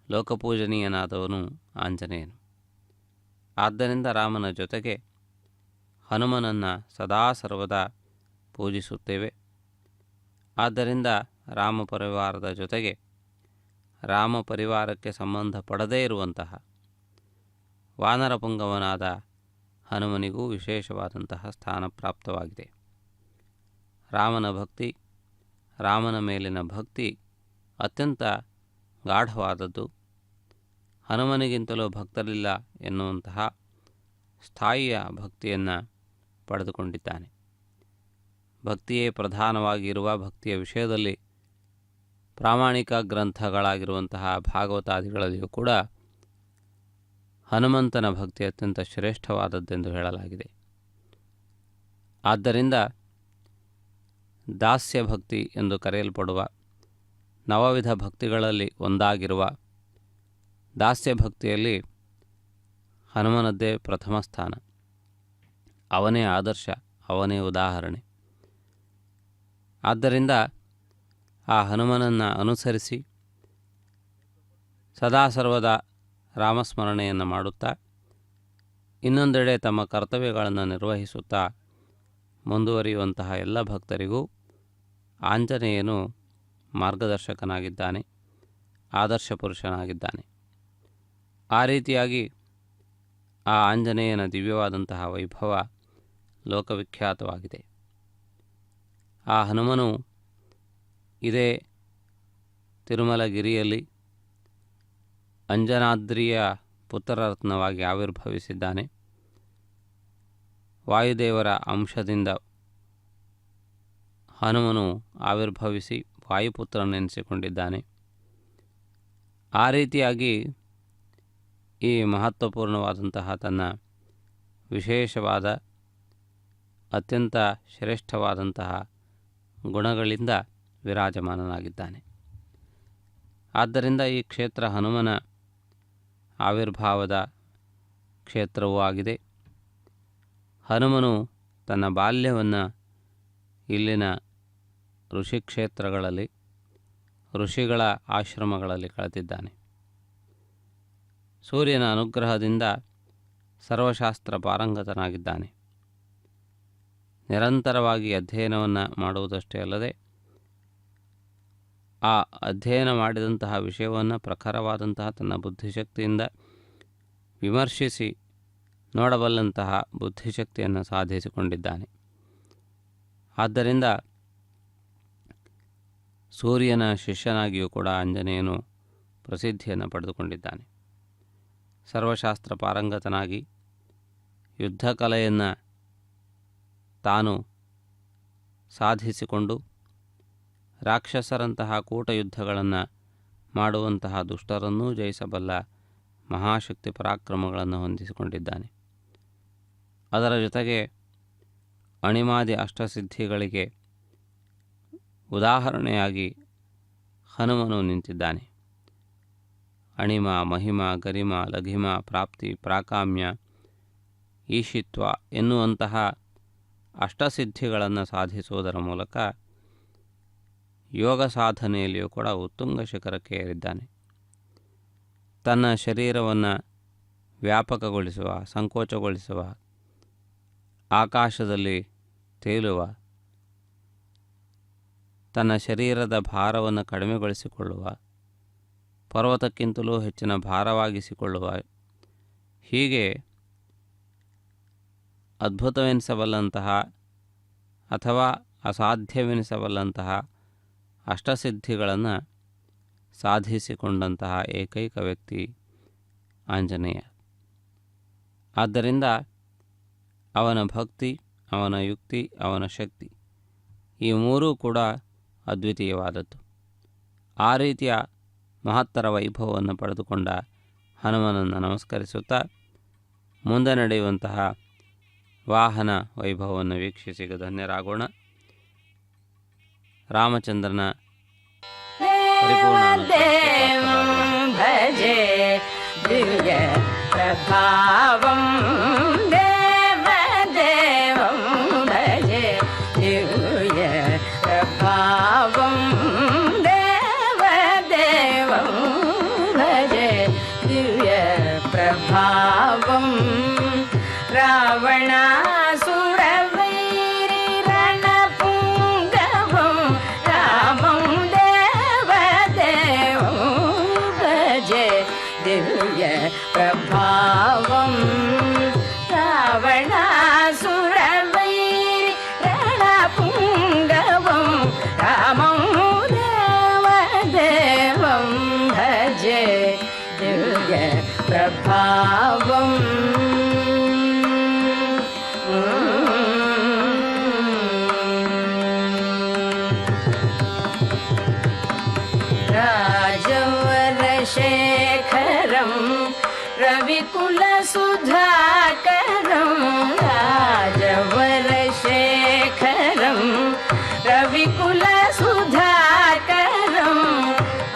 ಲೋಕಪೂಜನೀಯನಾದವನು ಆಂಜನೇಯನು. ಆದ್ದರಿಂದ ರಾಮನ ಜೊತೆಗೆ ಹನುಮನನ್ನು ಸದಾ ಸರ್ವದಾ ಪೂಜಿಸುತ್ತೇವೆ. ಆದ್ದರಿಂದ ರಾಮ ಪರಿವಾರದ ಜೊತೆಗೆ ರಾಮ ಪರಿವಾರಕ್ಕೆ ಸಂಬಂಧಪಡದೇ ಇರುವಂತಹ ವಾನರ ಪುಂಗವನಾದ ಹನುಮನಿಗೂ ವಿಶೇಷವಾದಂತಹ ಸ್ಥಾನ ಪ್ರಾಪ್ತವಾಗಿದೆ. ರಾಮನ ಭಕ್ತಿ, ರಾಮನ ಮೇಲಿನ ಭಕ್ತಿ ಅತ್ಯಂತ ಗಾಢವಾದದ್ದು. ಹನುಮನಿಗಿಂತಲೂ ಭಕ್ತರಿಲ್ಲ ಎನ್ನುವಂತಹ ಸ್ಥಾಯಿಯ ಭಕ್ತಿಯನ್ನು ಪಡೆದುಕೊಂಡಿದ್ದಾನೆ. ಭಕ್ತಿಯೇ ಪ್ರಧಾನವಾಗಿರುವ ಭಕ್ತಿಯ ವಿಷಯದಲ್ಲಿ ಪ್ರಾಮಾಣಿಕ ಗ್ರಂಥಗಳಾಗಿರುವಂತಹ ಭಾಗವತಾದಿಗಳಲ್ಲಿಯೂ ಕೂಡ ಹನುಮಂತನ ಭಕ್ತಿ ಅತ್ಯಂತ ಶ್ರೇಷ್ಠವಾದದ್ದೆಂದು ಹೇಳಲಾಗಿದೆ. ಆದ್ದರಿಂದ ದಾಸ್ಯ ಭಕ್ತಿ ಎಂದು ಕರೆಯಲ್ಪಡುವ ನವವಿಧ ಭಕ್ತಿಗಳಲ್ಲಿ ಒಂದಾಗಿರುವ ದಾಸ್ಯ ಭಕ್ತಿಯಲ್ಲಿ ಹನುಮನದ್ದೇ ಪ್ರಥಮ ಸ್ಥಾನ. ಅವನೇ ಆದರ್ಶ, ಅವನೇ ಉದಾಹರಣೆ. ಆದ್ದರಿಂದ ಆ ಹನುಮನನ್ನು ಅನುಸರಿಸಿ ಸದಾ ಸರ್ವದಾ ರಾಮಸ್ಮರಣೆಯನ್ನು ಮಾಡುತ್ತಾ ಇನ್ನೊಂದೆಡೆ ತಮ್ಮ ಕರ್ತವ್ಯಗಳನ್ನು ನಿರ್ವಹಿಸುತ್ತಾ ಮುಂದುವರಿಯುವಂತಹ ಎಲ್ಲ ಭಕ್ತರಿಗೂ ಆಂಜನೇಯನು ಮಾರ್ಗದರ್ಶಕನಾಗಿದ್ದಾನೆ, ಆದರ್ಶ ಪುರುಷನಾಗಿದ್ದಾನೆ. ಆ ರೀತಿಯಾಗಿ ಆ ಆಂಜನೇಯನ ದಿವ್ಯವಾದಂತಹ ವೈಭವ ಲೋಕವಿಖ್ಯಾತವಾಗಿದೆ. ಆ ಹನುಮನು ಇದೇ ತಿರುಮಲಗಿರಿಯಲ್ಲಿ ಅಂಜನಾದ್ರಿಯ ಪುತ್ರರತ್ನವಾಗಿ ಆವಿರ್ಭವಿಸಿದ್ದಾನೆ. ವಾಯುದೇವರ ಅಂಶದಿಂದ ಹನುಮನು ಆವಿರ್ಭವಿಸಿ ವಾಯುಪುತ್ರನೆನಿಸಿಕೊಂಡಿದ್ದಾನೆ. ಆ ರೀತಿಯಾಗಿ ಈ ಮಹತ್ವಪೂರ್ಣವಾದಂತಹ ತನ್ನ ವಿಶೇಷವಾದ ಅತ್ಯಂತ ಶ್ರೇಷ್ಠವಾದಂತಹ ಗುಣಗಳಿಂದ ವಿರಾಜಮಾನನಾಗಿದ್ದಾನೆ. ಆದ್ದರಿಂದ ಈ ಕ್ಷೇತ್ರ ಹನುಮನ ಆವಿರ್ಭಾವದ ಕ್ಷೇತ್ರವೂ ಆಗಿದೆ. ಹನುಮನು ತನ್ನ ಬಾಲ್ಯವನ್ನು ಇಲ್ಲಿನ ಋಷಿಕ್ಷೇತ್ರಗಳಲ್ಲಿ, ಋಷಿಗಳ ಆಶ್ರಮಗಳಲ್ಲಿ ಕಳೆದಿದ್ದಾನೆ. ಸೂರ್ಯನ ಅನುಗ್ರಹದಿಂದ ಸರ್ವಶಾಸ್ತ್ರ ಪಾರಂಗತನಾಗಿದ್ದಾನೆ. ನಿರಂತರವಾಗಿ ಅಧ್ಯಯನವನ್ನು ಮಾಡುವುದಷ್ಟೇ ಅಲ್ಲದೆ ಆ ಅಧ್ಯಯನ ಮಾಡಿದಂತಹ ವಿಷಯವನ್ನು ಪ್ರಖರವಾದಂತಹ ತನ್ನ ಬುದ್ಧಿಶಕ್ತಿಯಿಂದ ವಿಮರ್ಶಿಸಿ ನೋಡಬಲ್ಲಂತಹ ಬುದ್ಧಿಶಕ್ತಿಯನ್ನು ಸಾಧಿಸಿಕೊಂಡಿದ್ದಾನೆ. ಆದ್ದರಿಂದ ಸೂರ್ಯನ ಶಿಷ್ಯನಾಗಿಯೂ ಕೂಡ ಆಂಜನೇಯನು ಪ್ರಸಿದ್ಧಿಯನ್ನು ಪಡೆದುಕೊಂಡಿದ್ದಾನೆ. ಸರ್ವಶಾಸ್ತ್ರ ಪಾರಂಗತನಾಗಿ ಯುದ್ಧ ಕಲೆಯನ್ನು ತಾನು ಸಾಧಿಸಿಕೊಂಡು ರಾಕ್ಷಸರಂತಹ ಕೂಟ ಯುದ್ಧಗಳನ್ನು ಮಾಡುವಂತಹ ದುಷ್ಟರನ್ನೂ ಜಯಿಸಬಲ್ಲ ಮಹಾಶಕ್ತಿ ಪರಾಕ್ರಮಗಳನ್ನು ಹೊಂದಿಸಿಕೊಂಡಿದ್ದಾನೆ. ಅದರ ಜೊತೆಗೆ ಅಣಿಮಾದಿ ಅಷ್ಟಸಿದ್ಧಿಗಳಿಗೆ ಉದಾಹರಣೆಯಾಗಿ ಹನುಮನು ನಿಂತಿದ್ದಾನೆ. ಅಣಿಮ, ಮಹಿಮ, ಗರಿಮ, ಲಘಿಮ, ಪ್ರಾಪ್ತಿ, ಪ್ರಾಕಾಮ್ಯ, ಈಶಿತ್ವ ಎನ್ನುವಂತಹ ಅಷ್ಟಸಿದ್ಧಿಗಳನ್ನು ಸಾಧಿಸುವುದರ ಮೂಲಕ ಯೋಗ ಸಾಧನೆಯಲ್ಲಿಯೂ ಕೂಡ ಉತ್ತುಂಗ ಶಿಖರಕ್ಕೆ ಏರಿದ್ದಾನೆ. ತನ್ನ ಶರೀರವನ್ನು ವ್ಯಾಪಕಗೊಳಿಸುವ, ಸಂಕೋಚಗೊಳಿಸುವ, ಆಕಾಶದಲ್ಲಿ ತೇಲುವ, ತನ್ನ ಶರೀರದ ಭಾರವನ್ನು ಕಡಿಮೆಗೊಳಿಸಿಕೊಳ್ಳುವ, ಪರ್ವತಕ್ಕಿಂತಲೂ ಹೆಚ್ಚಿನ ಭಾರವಾಗಿಸಿಕೊಳ್ಳುವ, ಹೀಗೆ ಅದ್ಭುತವೆನಿಸಬಲ್ಲಂತಹ ಅಥವಾ ಅಸಾಧ್ಯವೆನಿಸಬಲ್ಲಂತಹ ಅಷ್ಟಸಿದ್ಧಿಗಳನ್ನು ಸಾಧಿಸಿಕೊಂಡಂತಹ ಏಕೈಕ ವ್ಯಕ್ತಿ ಆಂಜನೇಯ. ಆದ್ದರಿಂದ ಅವನ ಭಕ್ತಿ, ಅವನ ಯುಕ್ತಿ, ಅವನ ಶಕ್ತಿ ಈ ಮೂರೂ ಕೂಡ ಅದ್ವಿತೀಯವಾದದ್ದು. ಆ ರೀತಿಯ ಮಹತ್ತರ ವೈಭವವನ್ನು ಪಡೆದುಕೊಂಡ ಹನುಮನನ್ನು ನಮಸ್ಕರಿಸುತ್ತಾ ಮುಂದೆ ನಡೆಯುವಂತಹ ವಾಹನ ವೈಭವವನ್ನು ವೀಕ್ಷಿಸಿ ಧನ್ಯರಾಗೋಣ. ರಾಮಚಂದ್ರನ ಭಜೆ ದಿವ್ಯ ಪ್ರಭಾವಂ ದೇವದೇವಂ ಭಜೆ ದಿವ್ಯ ಪ್ರಭಾವಂ ದೇವದೇವಂ ಭಜೆ ದಿವ್ಯ ಪ್ರಭಾವಂ ರಾವಣಾಸುರವೈರಿ ರಣಪುಂಗವಂ ರಾಮಂ ದೇವದೇವಂ ಭಜೆ ದಿವ್ಯ ಪ್ರಭಾವಂ ರಾವಣಾಸುರವೈರಿ ರಣಪುಂಗವಂ ರಾಮಂ ದೇವದೇವಂ ಭಜೆ ದಿವ್ಯ ಪ್ರಭಾವಂ राजवरशेखरं रविकुलसुधाकरं राजवरशेखरं रविकुलसुधाकरं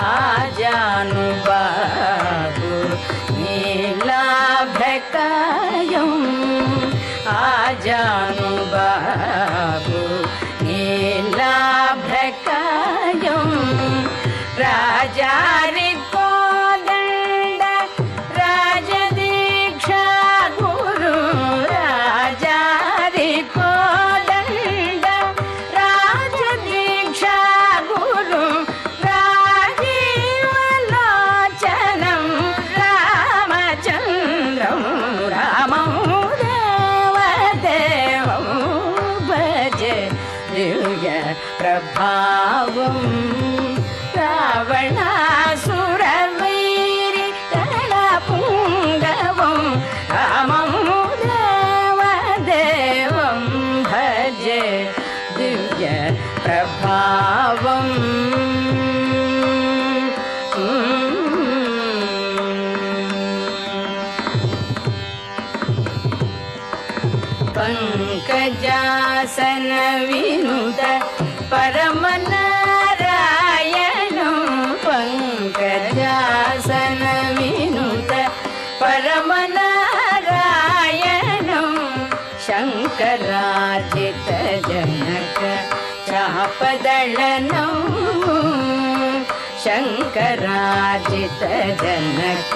आजानुबाहु नीलाभ्यका प्रभावं रावणासुरवैरि रणपुङ्गवं रामं देवदेवं भजे दिव्य प्रभावम् पंकजासन विनुत परमनारायणं पंकजासन विनुत परमनारायणं शङ्करार्चित जनक चापदलनं शङ्करार्चित जनक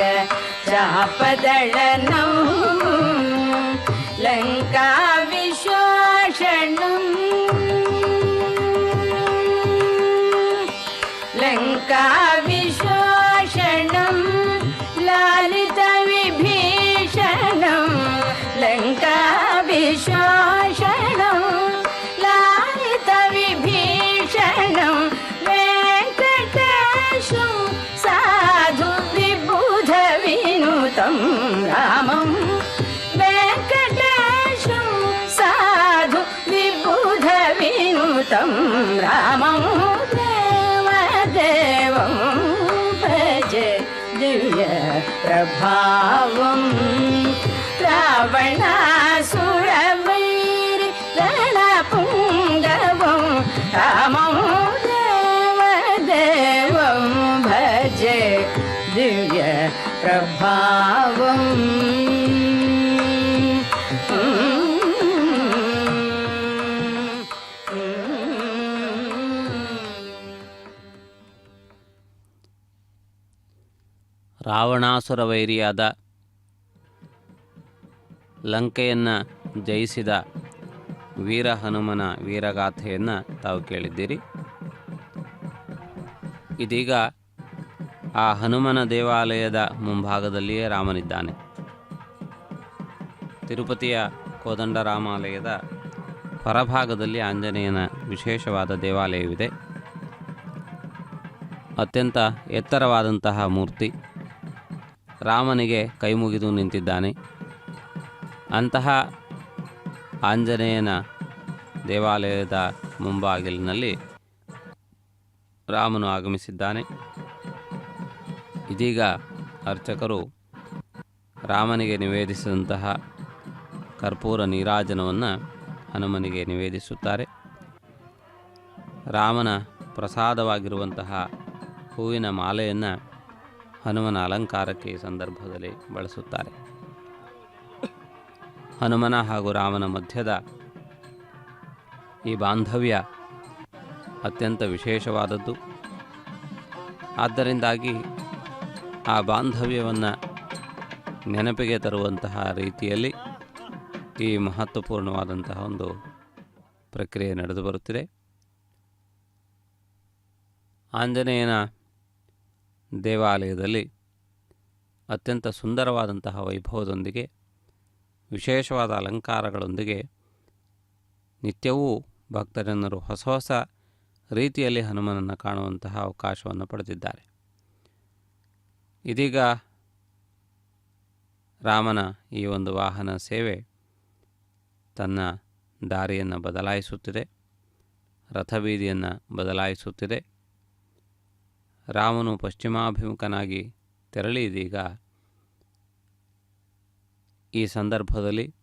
चापदलनं लङ्का विश्वासनं लङ्का विश्वासनं लालित विभीषणं लङ्का विश्वासनं लालित विभीषणं वेङ्कटेशं साधु विबुध विनुतं रामं वेङ्कटेशं साधु विबुध विनुतं रामं देवदेवं भजे दिव्य प्रभावं रावणासुरवैरि रणपुङ्गवं रामं देवदेवं भजे दिव्य प्रभावम् ರಾವಣಾಸುರ ವೈರಿಯಾದ ಲಂಕೆಯನ್ನು ಜಯಿಸಿದ ವೀರ ಹನುಮನ ವೀರಗಾಥೆಯನ್ನು ತಾವು ಕೇಳಿದ್ದೀರಿ. ಇದೀಗ ಆ ಹನುಮನ ದೇವಾಲಯದ ಮುಂಭಾಗದಲ್ಲಿಯೇ ರಾಮನಿದ್ದಾನೆ. ತಿರುಪತಿಯ ಕೋದಂಡರಾಮಾಲಯದ ಹೊರಭಾಗದಲ್ಲಿ ಆಂಜನೇಯನ ವಿಶೇಷವಾದ ದೇವಾಲಯವಿದೆ. ಅತ್ಯಂತ ಎತ್ತರವಾದಂತಹ ಮೂರ್ತಿ. ರಾಮನಿಗೆ ಕೈಮುಗಿದು ನಿಂತಿದ್ದಾನೆ. ಅಂತಹ ಆಂಜನೇಯನ ದೇವಾಲಯದ ಮುಂಬಾಗಿಲಿನಲ್ಲಿ ರಾಮನು ಆಗಮಿಸಿದ್ದಾನೆ. ಇದೀಗ ಅರ್ಚಕರು ರಾಮನಿಗೆ ನಿವೇದಿಸಿದಂತಹ ಕರ್ಪೂರ ನೀರಾಜನವನ್ನು ಹನುಮನಿಗೆ ನಿವೇದಿಸುತ್ತಾರೆ. ರಾಮನ ಪ್ರಸಾದವಾಗಿರುವಂತಹ ಹೂವಿನ ಮಾಲೆಯನ್ನು ಹನುಮನ ಅಲಂಕಾರಕ್ಕೆ ಈ ಸಂದರ್ಭದಲ್ಲಿ ಬಳಸುತ್ತಾರೆ. ಹನುಮನ ಹಾಗೂ ರಾಮನ ಮಧ್ಯದ ಈ ಬಾಂಧವ್ಯ ಅತ್ಯಂತ ವಿಶೇಷವಾದದ್ದು. ಆದ್ದರಿಂದಾಗಿ ಆ ಬಾಂಧವ್ಯವನ್ನು ನೆನಪಿಗೆ ತರುವಂತಹ ರೀತಿಯಲ್ಲಿ ಈ ಮಹತ್ವಪೂರ್ಣವಾದಂತಹ ಒಂದು ಪ್ರಕ್ರಿಯೆ ನಡೆದು ಬರುತ್ತಿದೆ. ಆಂಜನೇಯನ ದೇವಾಲಯದಲ್ಲಿ ಅತ್ಯಂತ ಸುಂದರವಾದಂತಹ ವೈಭವದೊಂದಿಗೆ ವಿಶೇಷವಾದ ಅಲಂಕಾರಗಳೊಂದಿಗೆ ನಿತ್ಯವೂ ಭಕ್ತಜನರು ಹೊಸ ಹೊಸ ರೀತಿಯಲ್ಲಿ ಹನುಮನನ್ನು ಕಾಣುವಂತಹ ಅವಕಾಶವನ್ನು ಪಡೆದಿದ್ದಾರೆ. ಇದೀಗ ರಾಮನ ಈ ಒಂದು ವಾಹನ ಸೇವೆ ತನ್ನ ದಾರಿಯನ್ನು ಬದಲಾಯಿಸುತ್ತಿದೆ, ರಥಬೀದಿಯನ್ನು ಬದಲಾಯಿಸುತ್ತಿದೆ. ರಾಮನು ಪಶ್ಚಿಮಾಭಿಮುಖನಾಗಿ ತೆರಳಿ ಇದೀಗ ಈ ಸಂದರ್ಭದಲ್ಲಿ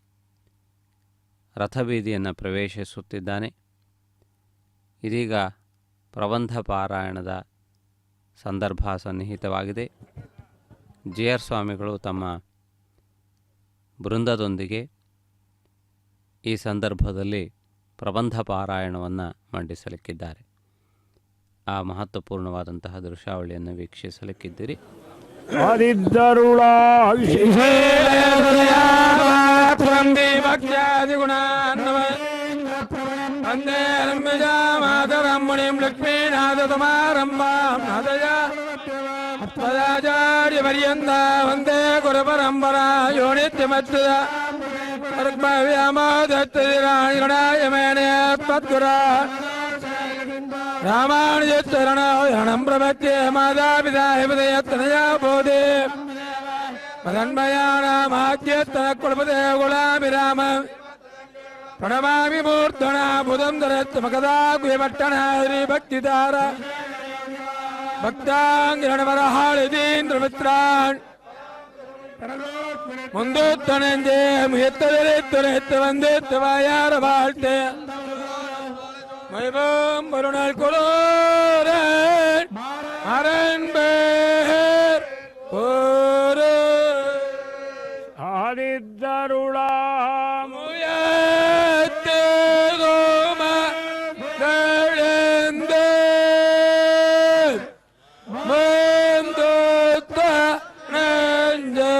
ರಥಬೀದಿಯನ್ನು ಪ್ರವೇಶಿಸುತ್ತಿದ್ದಾನೆ. ಇದೀಗ ಪ್ರಬಂಧ ಪಾರಾಯಣದ ಸಂದರ್ಭ ಸನ್ನಿಹಿತವಾಗಿದೆ. ಜಿ.ಆರ್. ಸ್ವಾಮಿಗಳು ತಮ್ಮ ಬೃಂದದೊಂದಿಗೆ ಈ ಸಂದರ್ಭದಲ್ಲಿ ಪ್ರಬಂಧ ಪಾರಾಯಣವನ್ನು ಮಂಡಿಸಲಿಕ್ಕಿದ್ದಾರೆ. ಆ ಮಹತ್ವಪೂರ್ಣವಾದಂತಹ ದೃಶ್ಯಾವಳಿಯನ್ನು ವೀಕ್ಷಿಸಲಿಕ್ಕಿದ್ದೀರಿ. ಮಾತರಮ್ಮಣಿಂ ಲಕ್ಷ್ಮೀನಾಥಮಾರಂಭಾಚಾರ್ಯಪರ್ಯಂತ ವಂದೇ ಗುರುಪರಂಪರಾ ಯೋ ನಿತ್ಯಮತ್ಯಮಾದತ್ತದಿರಾಣಿಗಣಾಯ ಮೇನೆ ತದ್ಗುರ రామానుజరణం ప్రపత్యే మాతాపితాయతనయా బోధే మదన్మయానామాద్యస్తన కులపదే గులాభిరామ ప్రణమామి మూర్ధనా బుధం ధరత్మకదా గుయమట్టనా శ్రీభక్తిధార భక్తాంగిరణవరహాళిదీంద్రమిత్రాన్ முந்தூத்தனஞ்சேம் எத்தவரைத்துரைத்து வந்தேத்து வாயார வாழ்த்தே மைபம் மறுநாள் கொலோரன் அரண்பேர் ஒரு ஆதித்தருளாமுயத்தே கோம கழந்தே முந்தூத்த நஞ்சே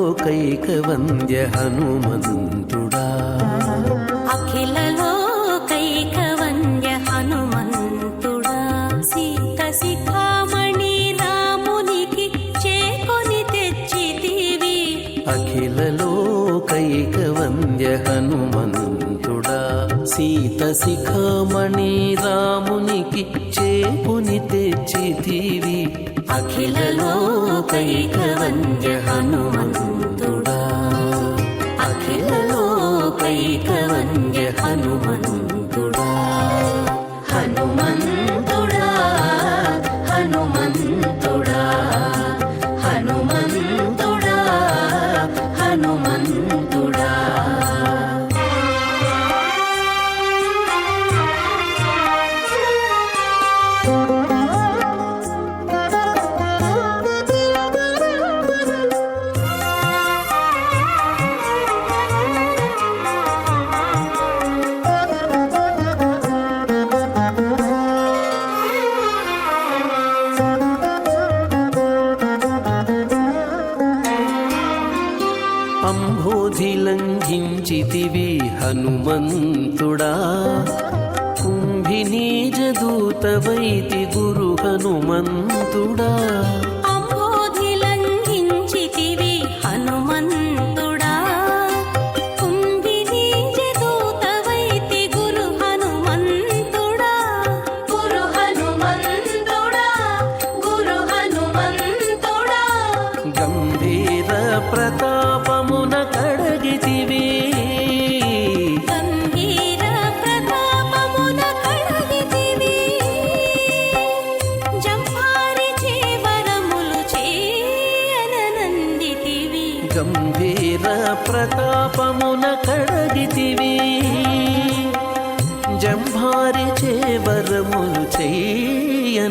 అఖిలలోకైకవంద్య హనుమంతుడా అఖిలలోకైకవంద్య హనుమంతుడా సీత శిఖామణి రామునికి చేకొని తెచ్చితివి అఖిలలోకైకవంద్య హనుమంతుడా సీత శిఖామణి రామునికి చేకొని తెచ్చితివి అఖిలలోకైకవంద్య హనుమంతుడా అఖిలలోకైకవంద్య హనుమంతుడా హనుమంతుడా హనుమంతుడా హనుమంతుడా హనుమంతుడా అంబోధిలంఘించితివి హనుమంతుడా కుంభినీజదూతవైతి గురు హనుమంతుడా అంబోధిలంఘించితివి హనుమంతుడా కుంభినీజదూతవైతి గురు హనుమంతుడా గురు హనుమంతుడా గురు హనుమంతుడా గంభీర ప్రతాపమున కడగితివి గంభీర ప్రతాపమున కడగితివి జంపారి చేవరములు చేయనందితివి గంభీర ప్రతాపమున కడగితివి జంభారి చేవరములు చెయ్యనందితివి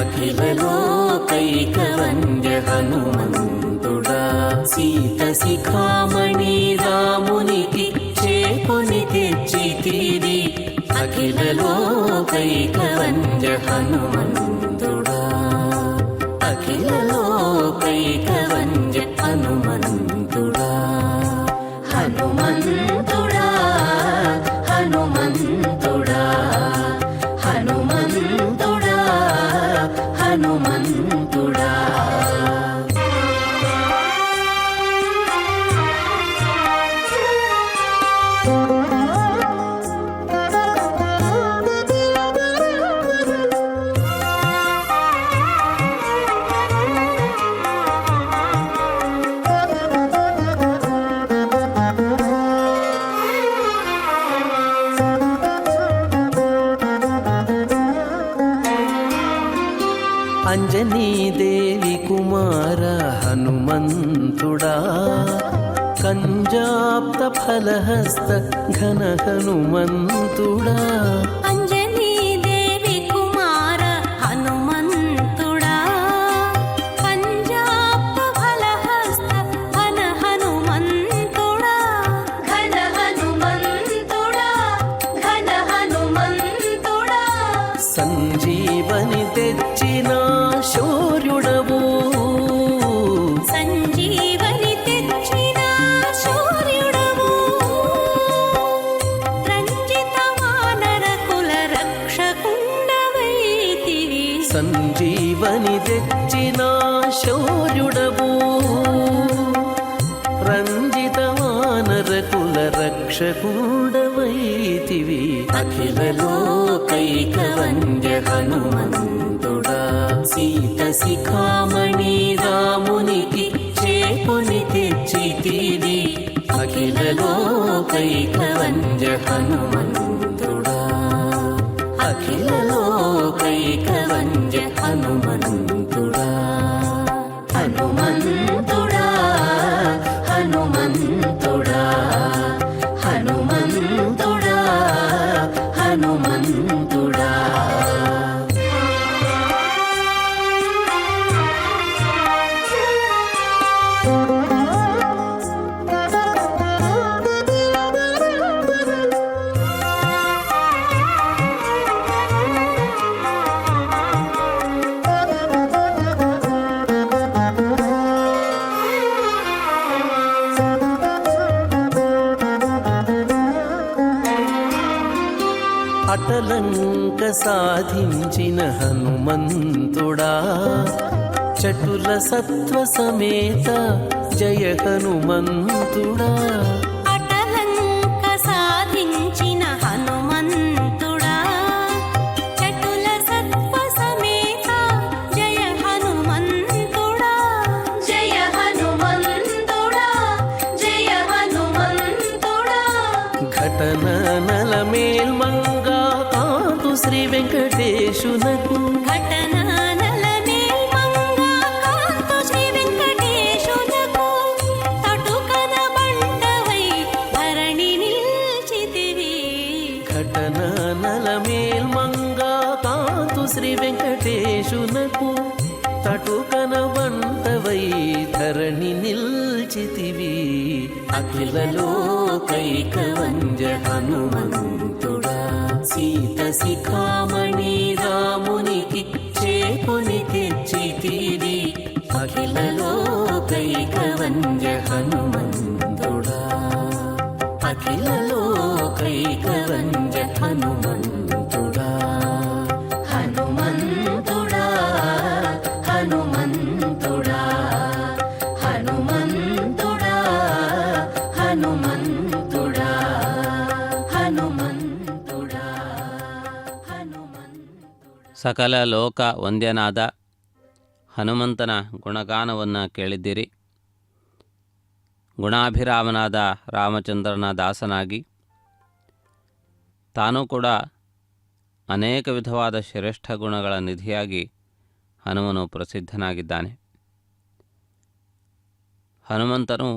అఖిల లోకైక వంద్య హనుమంతుడా సీత శిఖామణి రామునికి చేకొని తెచ్చితివి అఖిల లోకైక వంద్య హనుమంతుడా అఖిల లోకైక వంద్య హనుమంతుడా హనుమంతుడా హనుమంతుడా హనుమంతుడా హనుమంతుడా అంజనీదేవి కుమార హనుమంతుడా కంజాప్త ఫలహస్త ఘన హనుమంతుడా అంజనీదేవి కుమార హనుమంతుడా పంజాబ ఫలహస్త ఘన హనుమంతుడా ఘన హనుమంతుడా ఘన హనుమంతుడా సంజీవని తెచ్చిన శౌర్యుడవు సంజీవని తెచ్చిన శౌర్యుడవు రంజిత వానర కుల రక్షకుండవైతివి సంజీవని తెచ్చిన శౌర్యుడవు రంజిత వానర కుల రక్షకుండవైతివి అఖిల లోకైక వంద్య హనుమంతుడా సీత శిఖామణి రామునికి చేకొని తెచ్చితివి అఖిల లోకైక వంద్య హనుమంతుడా అఖిల లోకైక వంద్య హనుమంతుడా హనుమంతుడా హనుమంతుడా హనుమంతుడా హనుమంతుడా అటలంక సాధించిన హనుమంతుడా చటుల సత్వ సమేత జయ హనుమంతుడా అటలంక సాధించిన హనుమంతుడా చటుల సత్వ సమేత జయ హనుమంతుడా జయ హనుమంతుడా జయ హనుమంతుడా ఘటన నల మేల్మంగా కాంతు శ్రీ వెంకటేశునకు ఘటనానల మేల్మంగా కాంతు శ్రీ వెంకటేశునకు తటుకన బండవై ధరణి నిల్చితివి ఘటన నల మేల్మంగా కాంతు శ్రీ వెంకటేశునకు తటుకన వంటవై ధరణి నిల్చితివి అఖిల లోకైక వంద్య హనుమంతుడా సీత శిఖామణి రామునికి చేకొని తెచ్చితివి అఖిల లోకైక వంద్య హనుమంతుడా అఖిల లోకైక వంద్య హనుమంతుడా హనుమంతుడా హనుమంతుడా హనుమంతుడా హనుమంతుడా హనుమంతుడా హనుమంతుడా ಸಕಲ ಲೋಕ ವಂದ್ಯನಾದ ಹನುಮಂತನ ಗುಣಗಾನವನ್ನು ಕೇಳಿದ್ದೀರಿ. ಗುಣಾಭಿರಾಮನಾದ ರಾಮಚಂದ್ರನ ದಾಸನಾಗಿ ತಾನೂ ಕೂಡ ಅನೇಕ ವಿಧವಾದ ಶ್ರೇಷ್ಠ ಗುಣಗಳ ನಿಧಿಯಾಗಿ ಹನುಮನು ಪ್ರಸಿದ್ಧನಾಗಿದ್ದಾನೆ. ಹನುಮಂತನು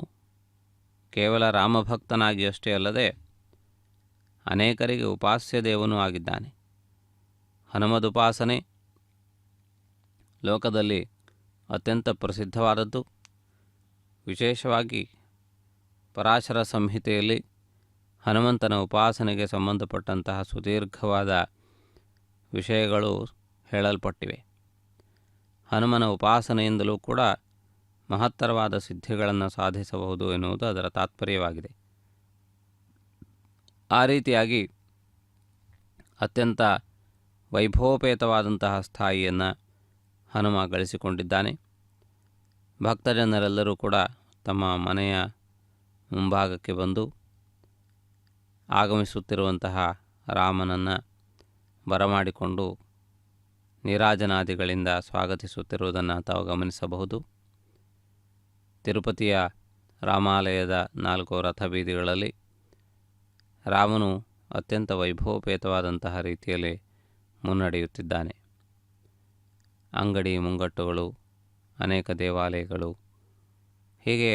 ಕೇವಲ ರಾಮಭಕ್ತನಾಗಿಯಷ್ಟೇ ಅಲ್ಲದೆ ಅನೇಕರಿಗೆ ಉಪಾಸ್ಯ ದೇವನೂ ಆಗಿದ್ದಾನೆ. ಹನುಮದುಪಾಸನೆ ಲೋಕದಲ್ಲಿ ಅತ್ಯಂತ ಪ್ರಸಿದ್ಧವಾದದ್ದು. ವಿಶೇಷವಾಗಿ ಪರಾಶರ ಸಂಹಿತೆಯಲ್ಲಿ ಹನುಮಂತನ ಉಪಾಸನೆಗೆ ಸಂಬಂಧಪಟ್ಟಂತಹ ಸುದೀರ್ಘವಾದ ವಿಷಯಗಳು ಹೇಳಲ್ಪಟ್ಟಿವೆ. ಹನುಮನ ಉಪಾಸನೆಯಿಂದಲೂ ಕೂಡ ಮಹತ್ತರವಾದ ಸಿದ್ಧಿಗಳನ್ನು ಸಾಧಿಸಬಹುದು ಎನ್ನುವುದು ಅದರ ತಾತ್ಪರ್ಯವಾಗಿದೆ. ಆ ರೀತಿಯಾಗಿ ಅತ್ಯಂತ ವೈಭವೋಪೇತವಾದಂತಹ ಸ್ಥಾಯಿಯನ್ನು ಹನುಮ ಗಳಿಸಿಕೊಂಡಿದ್ದಾನೆ. ಭಕ್ತಜನರೆಲ್ಲರೂ ಕೂಡ ತಮ್ಮ ಮನೆಯ ಮುಂಭಾಗಕ್ಕೆ ಬಂದು ಆಗಮಿಸುತ್ತಿರುವಂತಹ ರಾಮನನ್ನು ಬರಮಾಡಿಕೊಂಡು ನೀರಾಜನಾದಿಗಳಿಂದ ಸ್ವಾಗತಿಸುತ್ತಿರುವುದನ್ನು ತಾವು ಗಮನಿಸಬಹುದು. ತಿರುಪತಿಯ ರಾಮಾಲಯದ 4 ರಥಬೀದಿಗಳಲ್ಲಿ ರಾಮನು ಅತ್ಯಂತ ವೈಭವೋಪೇತವಾದಂತಹ ರೀತಿಯಲ್ಲಿ ಮುನ್ನಡೆಯುತ್ತಿದ್ದಾನೆ. ಅಂಗಡಿ ಮುಂಗಟ್ಟುಗಳು, ಅನೇಕ ದೇವಾಲಯಗಳು, ಹೀಗೆ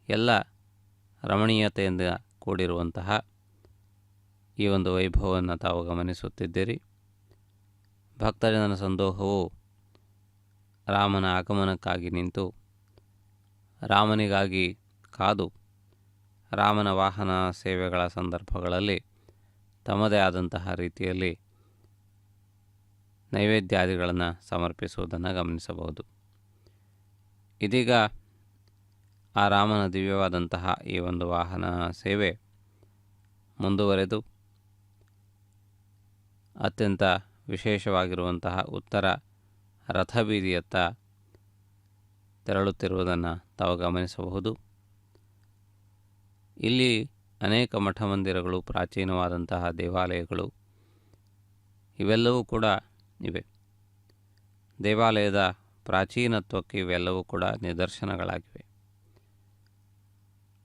ಎಲ್ಲ ರಮಣೀಯತೆಯಿಂದ ಕೂಡಿರುವಂತಹ ಈ ಒಂದು ವೈಭವವನ್ನು ತಾವು ಗಮನಿಸುತ್ತಿದ್ದೀರಿ. ಭಕ್ತಜನರ ಸಂದೋಹವು ರಾಮನ ಆಗಮನಕ್ಕಾಗಿ ನಿಂತು ರಾಮನಿಗಾಗಿ ಕಾದು ರಾಮನ ವಾಹನ ಸೇವೆಗಳ ಸಂದರ್ಭಗಳಲ್ಲಿ ತಮ್ಮದೇ ಆದಂತಹ ರೀತಿಯಲ್ಲಿ ನೈವೇದ್ಯಾದಿಗಳನ್ನು ಸಮರ್ಪಿಸುವುದನ್ನು ಗಮನಿಸಬಹುದು. ಇದೀಗ ಆ ರಾಮನ ದಿವ್ಯವಾದಂತಹ ಈ ಒಂದು ವಾಹನ ಸೇವೆ ಮುಂದುವರೆದು ಅತ್ಯಂತ ವಿಶೇಷವಾಗಿರುವಂತಹ ಉತ್ತರ ರಥಬೀದಿಯತ್ತ ತೆರಳುತ್ತಿರುವುದನ್ನು ತಾವು ಗಮನಿಸಬಹುದು. ಇಲ್ಲಿ ಅನೇಕ ಮಠ ಮಂದಿರಗಳು, ಪ್ರಾಚೀನವಾದಂತಹ ದೇವಾಲಯಗಳು ಇವೆಲ್ಲವೂ ಕೂಡ ಇವೆ. ದೇವಾಲಯದ ಪ್ರಾಚೀನತ್ವಕ್ಕೆ ಇವೆಲ್ಲವೂ ಕೂಡ ನಿದರ್ಶನಗಳಾಗಿವೆ.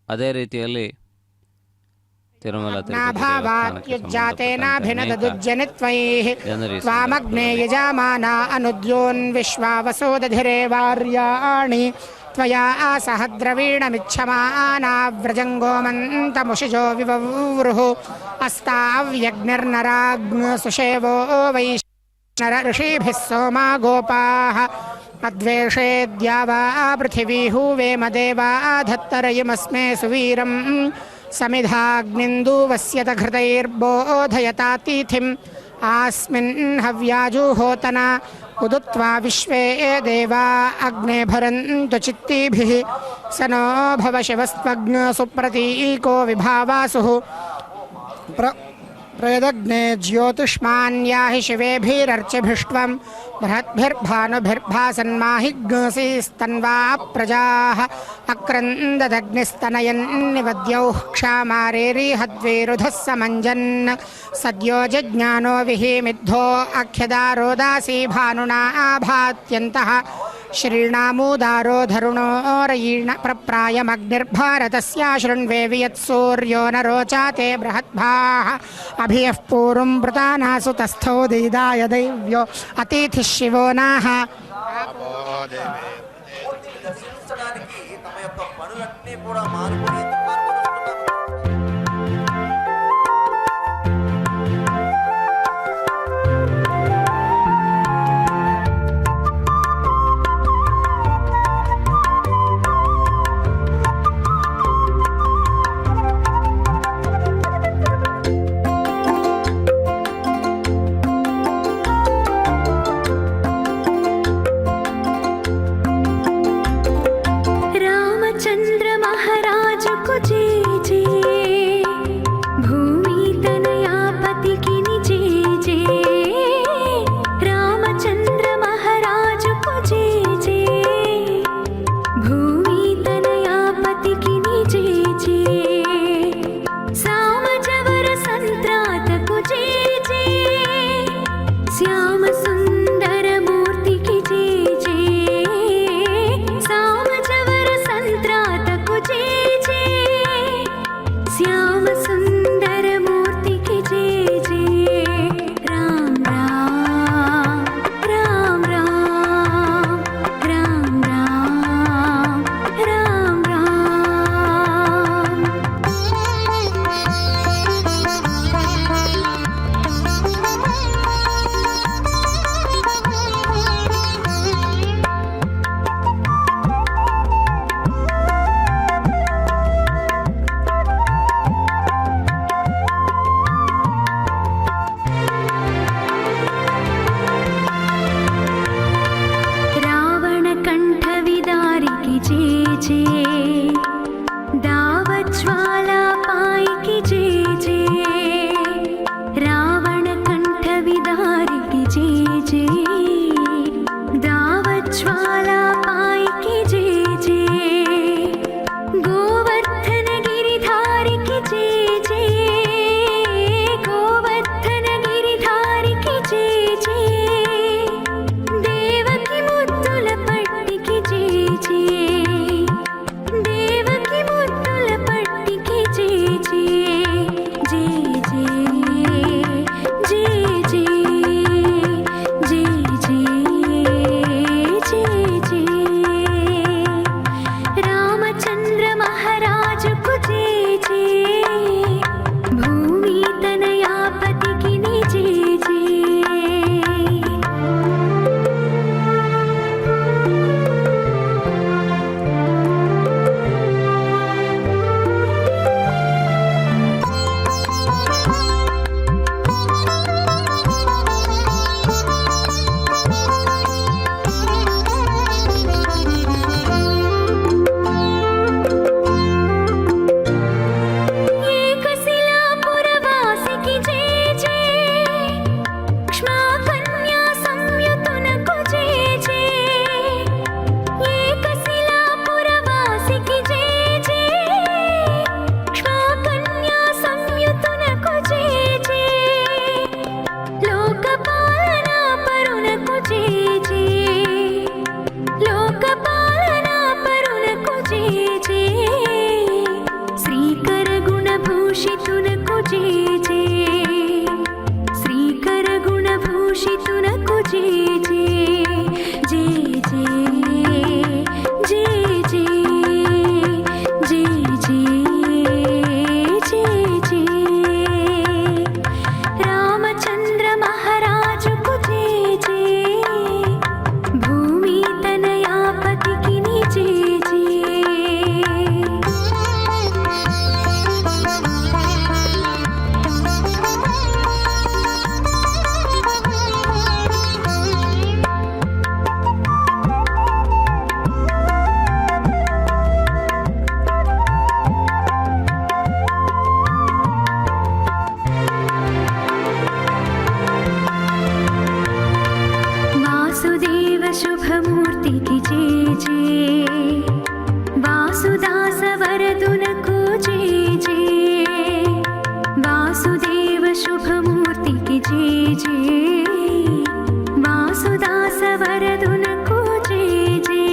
ಅದೇ ರೀತಿಯಲ್ಲಿ ತಿರುಮಲ ತ್ವಾಮಗ್ನೇ ಯಜಮಾನ ಅನುದ್ಯೋನ್ ವಿಶ್ವಾವಸೋದಧಿರೇವಾರ್ಯಾಣಿ ತ್ವಯಾ ಸಹದ್ರವೀಣಮಿಚ್ಛಮಾನಾವ್ರಜಂಗೋಮಂತಮುಷಿಜೋ ವಿವವೃಹು ಅಸ್ತಾವ್ಯಗ್ನಿರ್ನರಾಗ್ಸುಷೇವೋ ವೈಶ್ನರ ಋಷಿಭಿಃ ಸೋಮಾ ಗೋಪಾಃ ಅದ್ವೇಷೇದ್ಯಾವಾ ಪೃಥಿವೀ ಹೂವೇಮ ದೇವಾ ಧತ್ತರಯಮಸ್ಮೇ ಸುವೀರಂ ಸಮಿಧಾಗ್ನಿಂದೂವಸ್ಯತ ಘೃತೈರ್ಬೋಧಯತಾತಿಥಿಂ ಆಸ್ಮಿನ್ ಹವ್ಯಾಜುಹೋತನ ಉದುತ್ವಾ ವಿಶ್ವೇ ದೇವಾ ಅಗ್ನೇ ಭರಂತು ಚಿತ್ತೀಭಿಃ ಸ ನೋ ಭವ ಶಿವಸ್ತ್ವಗ್ನ ಸುಪ್ರತೀಕೋ ವಿಭಾವಾಸುಃ ಪ್ರೇದಗ್ನೇ ಜ್ಯೋತಿಷ್ಮಾನ್ಯಾಹಿ ಶಿವೇಭಿರರ್ಚಿಭಿಷ್ಟ್ವಂ ಬೃಹದ್ಭಿರ್ಭಾನುಭಿರ್ಭಾಸನ್ಮಾಹಿಗ್ನಸೀಸ್ತನ್ವಾ ಪ್ರಜಾಃ ಅಕ್ರಂದದಗ್ನಿಸ್ತನಯನ್ನಿವದ್ಯೌಃ ಕ್ಷಾಮಾರೇರಿಹದ್ವೇರುಧಃ ಸಮಂಜನ್ ಸದ್ಯೋ ಜಜ್ಞಾನೋ ವಿಹಿಮಿद्धೋ ಅಖ್ಯದಾರೋದಾಸಿ ಭಾನುನಾ ಆಭಾತ್ಯಂತಃ ಶ್ರೀಣಾಮೂದಾರೋ ಧರುಣೋರಯೀಣ ಪ್ರಪ್ರಾಯಮಗ್ನಿರ್ಭಾರತಸ್ಯ ಶೃಣ್ವೇವಿ ಯತ್ಸೂರ್ಯೋ ನ ರೋಚಾತೆ ಬೃಹದ್ಭಾಃ ಅಭಿಯಃ ಪೂರ್ವಂ ವೃತಾನಾಸು ತಸ್ಥೋ ದೈದಾಯ ದೈವ್ಯೋ ಅತಿಥಿ ಶಿವೋ ನಾಹ. रामचंद्र महाराज को जय वासुदास वरदुनको जय जय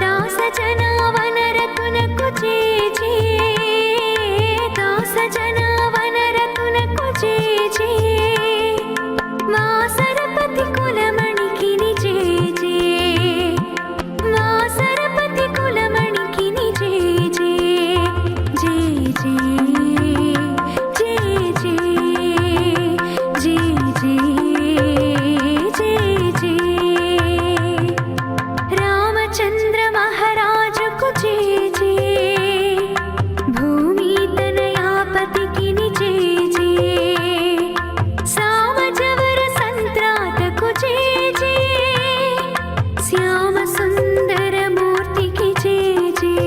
दास जनावनरतुनको जय जय दास जनावनरतुनको जय जय वासरपति कुलमणिकिनि जय जय वासरपति कुलमणिकिनि जय जय जय जय जय जय जय जय जय रामचंद्र महाराज को जय जय भूमि तनयापति किनि जय जय सावजवर संत्रात को जय जय श्याम सुंदर मूर्ति की जय जय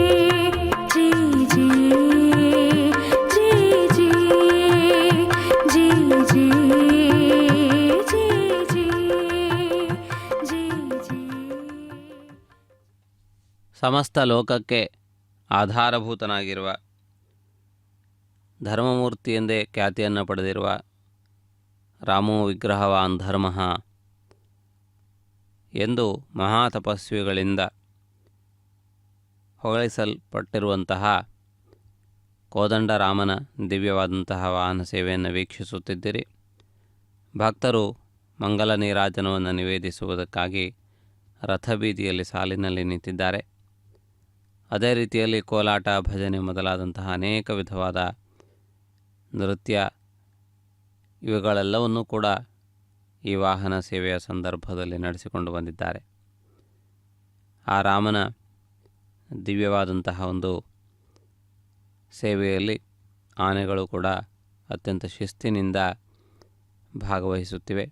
जय जय जय जय जय जय जय जय जय ಸಮಸ್ತ ಲೋಕಕ್ಕೆ ಆಧಾರಭೂತನಾಗಿರುವ ಧರ್ಮಮೂರ್ತಿ ಎಂದೇ ಖ್ಯಾತಿಯನ್ನು ಪಡೆದಿರುವ ರಾಮೋ ವಿಗ್ರಹವಾನ್ ಧರ್ಮ ಎಂದು ಮಹಾತಪಸ್ವಿಗಳಿಂದ ಹೊಗಳಿಸಲ್ಪಟ್ಟಿರುವಂತಹ ಕೋದಂಡರಾಮನ ದಿವ್ಯವಾದಂತಹ ವಾಹನ ಸೇವೆಯನ್ನು ವೀಕ್ಷಿಸುತ್ತಿದ್ದಿರಿ. ಭಕ್ತರು ಮಂಗಲ ನೀರಾಜನವನ್ನು ನಿವೇದಿಸುವುದಕ್ಕಾಗಿ ರಥಬೀದಿಯಲ್ಲಿ ಸಾಲಿನಲ್ಲಿ ನಿಂತಿದ್ದಾರೆ. ಅದೇ ರೀತಿಯಲ್ಲಿ ಕೋಲಾಟ, ಭಜನೆ ಮೊದಲಾದಂತಹ ಅನೇಕ ವಿಧವಾದ ನೃತ್ಯ ಇವುಗಳೆಲ್ಲವನ್ನೂ ಕೂಡ ಈ ವಾಹನ ಸೇವೆಯ ಸಂದರ್ಭದಲ್ಲಿ ನಡೆಸಿಕೊಂಡು ಬಂದಿದ್ದಾರೆ. ಆ ರಾಮನ ದಿವ್ಯವಾದಂತಹ ಒಂದು ಸೇವೆಯಲ್ಲಿ ಆನೆಗಳು ಕೂಡ ಅತ್ಯಂತ ಶಿಸ್ತಿನಿಂದ ಭಾಗವಹಿಸುತ್ತಿವೆ.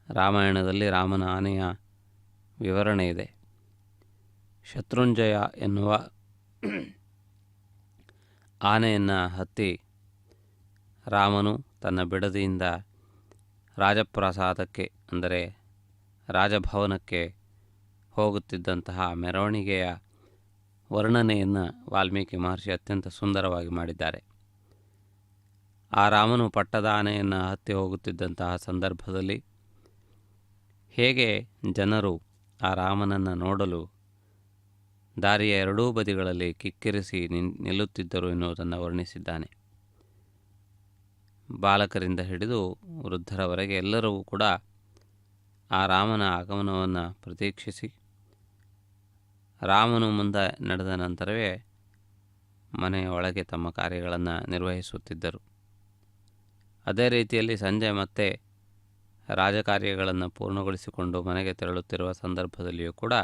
ರಾಮಾಯಣದಲ್ಲಿ ರಾಮನ ಆನೆಯ ವಿವರಣೆ ಇದೆ. ಶತ್ರುಂಜಯ ಎನ್ನುವ ಆನೆಯನ್ನು ಹತ್ತಿ ರಾಮನು ತನ್ನ ಬಿಡದಿಯಿಂದ ರಾಜಪ್ರಾಸಾದಕ್ಕೆ ಅಂದರೆ ರಾಜಭವನಕ್ಕೆ ಹೋಗುತ್ತಿದ್ದಂತಹ ಮೆರವಣಿಗೆಯ ವರ್ಣನೆಯನ್ನು ವಾಲ್ಮೀಕಿ ಮಹರ್ಷಿ ಅತ್ಯಂತ ಸುಂದರವಾಗಿ ಮಾಡಿದ್ದಾರೆ. ಆ ರಾಮನು ಪಟ್ಟದ ಆನೆಯನ್ನು ಹತ್ತಿ ಹೋಗುತ್ತಿದ್ದಂತಹ ಸಂದರ್ಭದಲ್ಲಿ ಹೇಗೆ ಜನರು ಆ ರಾಮನನ್ನು ನೋಡಲು ದಾರಿಯ ಎರಡೂ ಬದಿಗಳಲ್ಲಿ ಕಿಕ್ಕಿರಿಸಿ ನಿಲ್ಲುತ್ತಿದ್ದರು ಎನ್ನುವುದನ್ನು ವರ್ಣಿಸಿದ್ದಾನೆ. ಬಾಲಕರಿಂದ ಹಿಡಿದು ವೃದ್ಧರವರೆಗೆ ಎಲ್ಲರೂ ಕೂಡ ಆ ರಾಮನ ಆಗಮನವನ್ನು ಪ್ರತೀಕ್ಷಿಸಿ ರಾಮನು ಮುಂದೆ ನಡೆದ ನಂತರವೇ ಮನೆಯ ಒಳಗೆ ತಮ್ಮ ಕಾರ್ಯಗಳನ್ನು ನಿರ್ವಹಿಸುತ್ತಿದ್ದರು. ಅದೇ ರೀತಿಯಲ್ಲಿ ಸಂಜೆ ಮತ್ತೆ ರಾಜಕಾರ್ಯಗಳನ್ನು ಪೂರ್ಣಗೊಳಿಸಿಕೊಂಡು ಮನೆಗೆ ತೆರಳುತ್ತಿರುವ ಸಂದರ್ಭದಲ್ಲಿಯೂ ಕೂಡ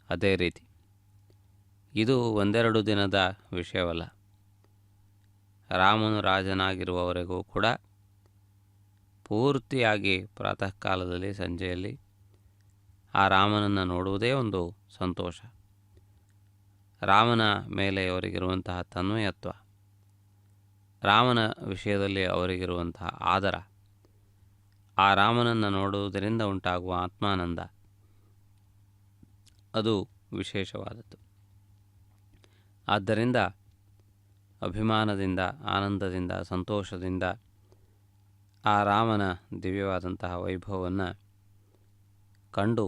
ಅದೇ ರೀತಿ. ಇದು ಒಂದೆರಡು ದಿನದ ವಿಷಯವಲ್ಲ. ರಾಮನು ರಾಜನಾಗಿರುವವರೆಗೂ ಕೂಡ ಪೂರ್ತಿಯಾಗಿ ಪ್ರಾತಃ ಕಾಲದಲ್ಲಿ ಸಂಜೆಯಲ್ಲಿ ಆ ರಾಮನನ್ನು ನೋಡುವುದೇ ಒಂದು ಸಂತೋಷ. ರಾಮನ ಮೇಲೆ ಅವರಿಗಿರುವಂತಹ ತನ್ಮಯತ್ವ, ರಾಮನ ವಿಷಯದಲ್ಲಿ ಅವರಿಗಿರುವಂತಹ ಆದರ, ಆ ರಾಮನನ್ನು ನೋಡುವುದರಿಂದ ಉಂಟಾಗುವ ಆತ್ಮಾನಂದ ಅದು ವಿಶೇಷವಾದದ್ದು. ಆದ್ದರಿಂದ ಅಭಿಮಾನದಿಂದ, ಆನಂದದಿಂದ, ಸಂತೋಷದಿಂದ ಆ ರಾಮನ ದಿವ್ಯವಾದಂತಹ ವೈಭವವನ್ನು ಕಂಡು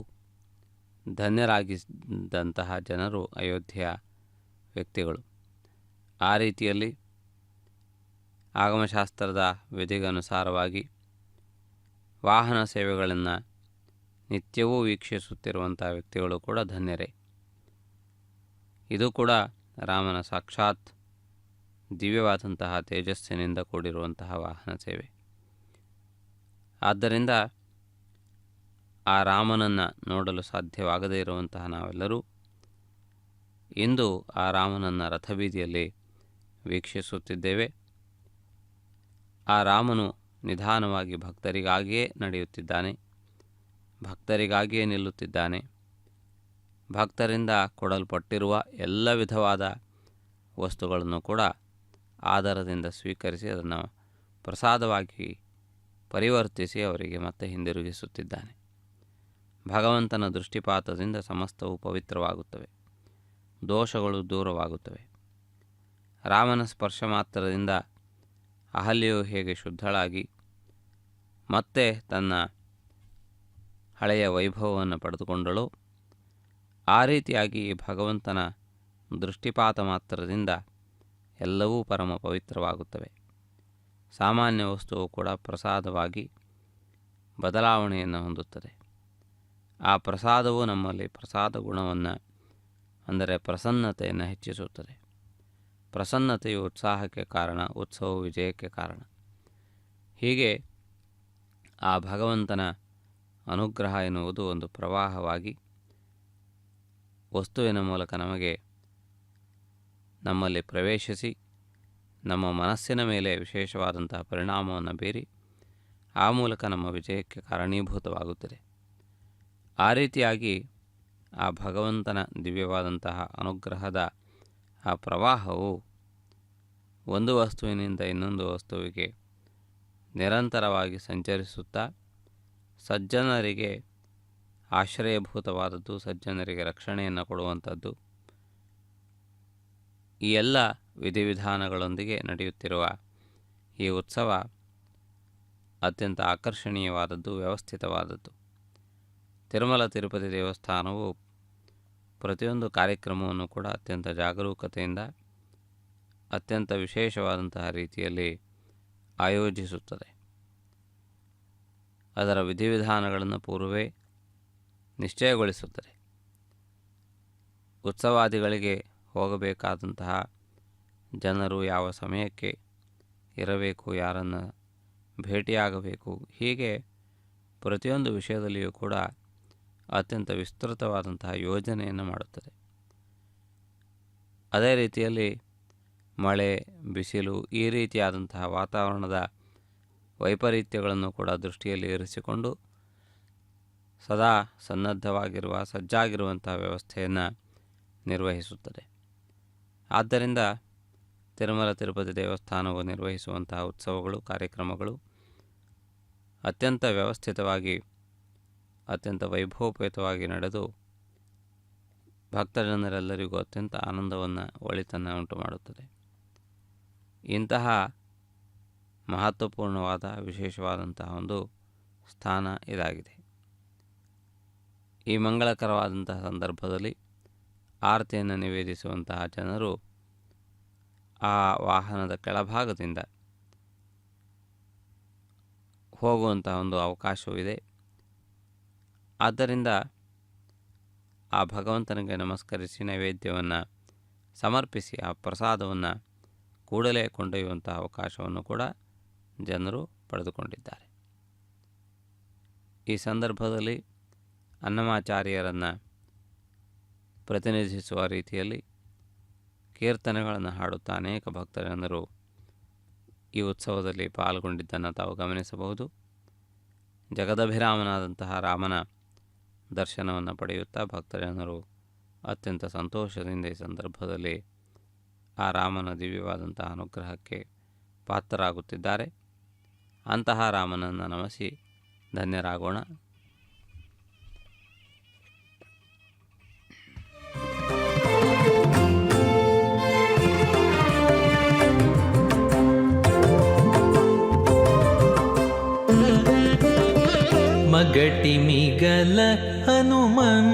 ಧನ್ಯರಾಗಿದ್ದಂತಹ ಜನರು ಅಯೋಧ್ಯೆಯ ವ್ಯಕ್ತಿಗಳು. ಆ ರೀತಿಯಲ್ಲಿ ಆಗಮಶಾಸ್ತ್ರದ ವಿಧಿಗನುಸಾರವಾಗಿ ವಾಹನ ಸೇವೆಗಳನ್ನು ನಿತ್ಯವೂ ವೀಕ್ಷಿಸುತ್ತಿರುವಂಥ ವ್ಯಕ್ತಿಗಳು ಕೂಡ ಧನ್ಯರೇ. ಇದು ಕೂಡ ರಾಮನ ಸಾಕ್ಷಾತ್ ದಿವ್ಯವಾದಂತಹ ತೇಜಸ್ಸಿನಿಂದ ಕೂಡಿರುವಂತಹ ವಾಹನ ಸೇವೆ. ಆದ್ದರಿಂದ ಆ ರಾಮನನ್ನು ನೋಡಲು ಸಾಧ್ಯವಾಗದೇ ಇರುವಂತಹ ನಾವೆಲ್ಲರೂ ಇಂದು ಆ ರಾಮನನ್ನು ರಥಬೀದಿಯಲ್ಲಿ ವೀಕ್ಷಿಸುತ್ತಿದ್ದೇವೆ. ಆ ರಾಮನು ನಿಧಾನವಾಗಿ ಭಕ್ತರಿಗಾಗಿಯೇ ನಡೆಯುತ್ತಿದ್ದಾನೆ, ಭಕ್ತರಿಗಾಗಿಯೇ ನಿಲ್ಲುತ್ತಿದ್ದಾನೆ. ಭಕ್ತರಿಂದ ಕೊಡಲ್ಪಟ್ಟಿರುವ ಎಲ್ಲ ವಿಧವಾದ ವಸ್ತುಗಳನ್ನು ಕೂಡ ಆದರದಿಂದ ಸ್ವೀಕರಿಸಿ ಅದನ್ನು ಪ್ರಸಾದವಾಗಿ ಪರಿವರ್ತಿಸಿ ಅವರಿಗೆ ಮತ್ತೆ ಹಿಂದಿರುಗಿಸುತ್ತಿದ್ದಾನೆ. ಭಗವಂತನ ದೃಷ್ಟಿಪಾತದಿಂದ ಸಮಸ್ತವು ಪವಿತ್ರವಾಗುತ್ತವೆ, ದೋಷಗಳು ದೂರವಾಗುತ್ತವೆ. ರಾಮನ ಸ್ಪರ್ಶ ಮಾತ್ರದಿಂದ ಅಹಲ್ಯೆಯು ಹೇಗೆ ಶುದ್ಧಳಾಗಿ ಮತ್ತೆ ತನ್ನ ಹಳೆಯ ವೈಭವವನ್ನು ಪಡೆದುಕೊಂಡಳು. ಆ ರೀತಿಯಾಗಿ ಭಗವಂತನ ದೃಷ್ಟಿಪಾತ ಮಾತ್ರದಿಂದ ಎಲ್ಲವೂ ಪರಮ ಪವಿತ್ರವಾಗುತ್ತವೆ. ಸಾಮಾನ್ಯ ವಸ್ತುವು ಕೂಡ ಪ್ರಸಾದವಾಗಿ ಬದಲಾವಣೆಯನ್ನು ಹೊಂದುತ್ತದೆ. ಆ ಪ್ರಸಾದವು ನಮ್ಮಲ್ಲಿ ಪ್ರಸಾದ ಗುಣವನ್ನು, ಅಂದರೆ ಪ್ರಸನ್ನತೆಯನ್ನು ಹೆಚ್ಚಿಸುತ್ತದೆ. ಪ್ರಸನ್ನತೆಯು ಉತ್ಸಾಹಕ್ಕೆ ಕಾರಣ, ಉತ್ಸವವು ವಿಜಯಕ್ಕೆ ಕಾರಣ. ಹೀಗೆ ಆ ಭಗವಂತನ ಅನುಗ್ರಹ ಎನ್ನುವುದು ಒಂದು ಪ್ರವಾಹವಾಗಿ ವಸ್ತುವಿನ ಮೂಲಕ ನಮ್ಮಲ್ಲಿ ಪ್ರವೇಶಿಸಿ ನಮ್ಮ ಮನಸ್ಸಿನ ಮೇಲೆ ವಿಶೇಷವಾದಂತಹ ಪರಿಣಾಮವನ್ನು ಬೀರಿ ಆ ಮೂಲಕ ನಮ್ಮ ವಿಜಯಕ್ಕೆ ಕಾರಣೀಭೂತವಾಗುತ್ತದೆ. ಆ ರೀತಿಯಾಗಿ ಆ ಭಗವಂತನ ದಿವ್ಯವಾದಂತಹ ಅನುಗ್ರಹದ ಆ ಪ್ರವಾಹವು ಒಂದು ವಸ್ತುವಿನಿಂದ ಇನ್ನೊಂದು ವಸ್ತುವಿಗೆ ನಿರಂತರವಾಗಿ ಸಂಚರಿಸುತ್ತಾ ಸಜ್ಜನರಿಗೆ ಆಶ್ರಯಭೂತವಾದದ್ದು, ಸಜ್ಜನರಿಗೆ ರಕ್ಷಣೆಯನ್ನು ಕೊಡುವಂಥದ್ದು, ಈ ಎಲ್ಲ ವಿಧಿವಿಧಾನಗಳೊಂದಿಗೆ ನಡೆಯುತ್ತಿರುವ ಈ ಉತ್ಸವ ಅತ್ಯಂತ ಆಕರ್ಷಣೀಯವಾದದ್ದು, ವ್ಯವಸ್ಥಿತವಾದದ್ದು. ತಿರುಮಲ ತಿರುಪತಿ ದೇವಸ್ಥಾನವು ಪ್ರತಿಯೊಂದು ಕಾರ್ಯಕ್ರಮವನ್ನು ಕೂಡ ಅತ್ಯಂತ ಜಾಗರೂಕತೆಯಿಂದ ಅತ್ಯಂತ ವಿಶೇಷವಾದಂತಹ ರೀತಿಯಲ್ಲಿ ಆಯೋಜಿಸುತ್ತದೆ. ಅದರ ವಿಧಿವಿಧಾನಗಳನ್ನು ಪೂರ್ವವೇ ನಿಶ್ಚಯಗೊಳಿಸುತ್ತದೆ. ಉತ್ಸವಾದಿಗಳಿಗೆ ಹೋಗಬೇಕಾದಂತಹ ಜನರು ಯಾವ ಸಮಯಕ್ಕೆ ಇರಬೇಕು, ಯಾರನ್ನು ಭೇಟಿಯಾಗಬೇಕು, ಹೀಗೆ ಪ್ರತಿಯೊಂದು ವಿಷಯದಲ್ಲಿಯೂ ಕೂಡ ಅತ್ಯಂತ ವಿಸ್ತೃತವಾದಂತಹ ಯೋಜನೆಯನ್ನು ಮಾಡುತ್ತದೆ. ಅದೇ ರೀತಿಯಲ್ಲಿ ಮಳೆ, ಬಿಸಿಲು, ಈ ರೀತಿಯಾದಂತಹ ವಾತಾವರಣದ ವೈಪರೀತ್ಯಗಳನ್ನು ಕೂಡ ದೃಷ್ಟಿಯಲ್ಲಿ ಇರಿಸಿಕೊಂಡು ಸದಾ ಸನ್ನದ್ಧವಾಗಿರುವ, ಸಜ್ಜಾಗಿರುವಂತಹ ವ್ಯವಸ್ಥೆಯನ್ನು ನಿರ್ವಹಿಸುತ್ತದೆ. ಆದ್ದರಿಂದ ತಿರುಮಲ ತಿರುಪತಿ ದೇವಸ್ಥಾನವು ನಿರ್ವಹಿಸುವಂತಹ ಉತ್ಸವಗಳು, ಕಾರ್ಯಕ್ರಮಗಳು ಅತ್ಯಂತ ವ್ಯವಸ್ಥಿತವಾಗಿ, ಅತ್ಯಂತ ವೈಭವೋಪೇತವಾಗಿ ನಡೆದು ಭಕ್ತಜನರೆಲ್ಲರಿಗೂ ಅತ್ಯಂತ ಆನಂದವನ್ನು, ಒಳಿತನ್ನು ಉಂಟು ಮಾಡುತ್ತದೆ. ಇಂತಹ ಮಹತ್ವಪೂರ್ಣವಾದ, ವಿಶೇಷವಾದಂತಹ ಒಂದು ಸ್ಥಾನ ಇದಾಗಿದೆ. ಈ ಮಂಗಳಕರವಾದಂತಹ ಸಂದರ್ಭದಲ್ಲಿ ಆರತಿಯನ್ನು ನಿವೇದಿಸುವಂತಹ ಜನರು ಆ ವಾಹನದ ಕೆಳಭಾಗದಿಂದ ಹೋಗುವಂತಹ ಒಂದು ಅವಕಾಶವಿದೆ. ಆದ್ದರಿಂದ ಆ ಭಗವಂತನಿಗೆ ನಮಸ್ಕರಿಸಿ ನೈವೇದ್ಯವನ್ನು ಸಮರ್ಪಿಸಿ ಆ ಪ್ರಸಾದವನ್ನು ಕೂಡಲೇ ಕೊಂಡೊಯ್ಯುವಂತಹ ಅವಕಾಶವನ್ನು ಕೂಡ ಜನರು ಪಡೆದುಕೊಂಡಿದ್ದಾರೆ. ಈ ಸಂದರ್ಭದಲ್ಲಿ ಅನ್ನಮಾಚಾರ್ಯರನ್ನು ಪ್ರತಿನಿಧಿಸುವ ರೀತಿಯಲ್ಲಿ ಕೀರ್ತನೆಗಳನ್ನು ಹಾಡುತ್ತಾ ಅನೇಕ ಭಕ್ತಜನರು ಈ ಉತ್ಸವದಲ್ಲಿ ಪಾಲ್ಗೊಂಡಿದ್ದನ್ನು ತಾವು ಗಮನಿಸಬಹುದು. ಜಗದಭಿರಾಮನಾದಂತಹ ರಾಮನ ದರ್ಶನವನ್ನು ಪಡೆಯುತ್ತಾ ಭಕ್ತಜನರು ಅತ್ಯಂತ ಸಂತೋಷದಿಂದ ಈ ಸಂದರ್ಭದಲ್ಲಿ ಆ ರಾಮನ ದಿವ್ಯವಾದಂತಹ ಅನುಗ್ರಹಕ್ಕೆ ಪಾತ್ರರಾಗುತ್ತಿದ್ದಾರೆ. ಅಂತಹ ರಾಮನನ್ನು ನಮಿಸಿ ಧನ್ಯರಾಗೋಣ. ಮಗಟಿ ಮಿಗಲ ಹನುಮಂತರಾಯ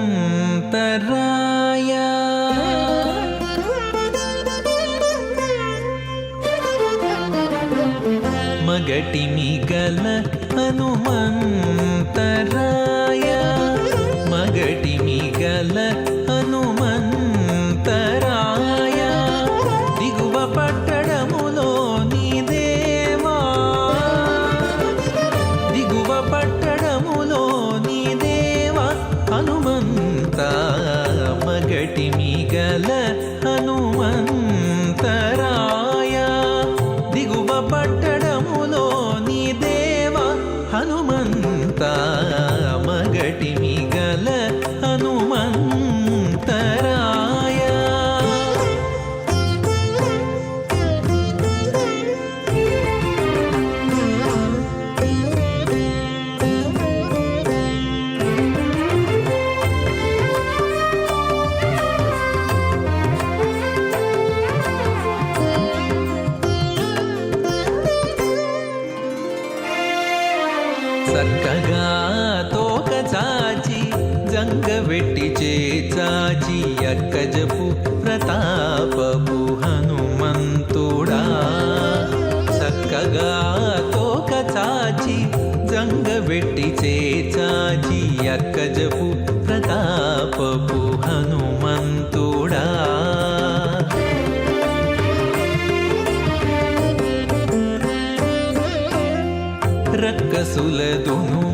ಮಗಟಿ ಮಿಗಲ ಹನುಮಂತರಾಯ ಮಗಟಿ ಮಿಗಲ ಹನುಮಂತರಾಯ దిగువ పట్టడములో నీ దేవా దిగువ పట్టడములో నీ దేవా హనుమంత మగటి మిగల హనుమంతరాయ దిగువ పట్టడములో నీ దేవా హనుమంత మగటి మిగల హనుమంతరాయ చేచాచి అక్కజపు ప్రతాపపు హనుమంతుడా చక్కగా తోక చాచి జంగబెట్టి చేచాచి అక్కజపు ప్రతాపపు హనుమంతుడా రక్కసుల దును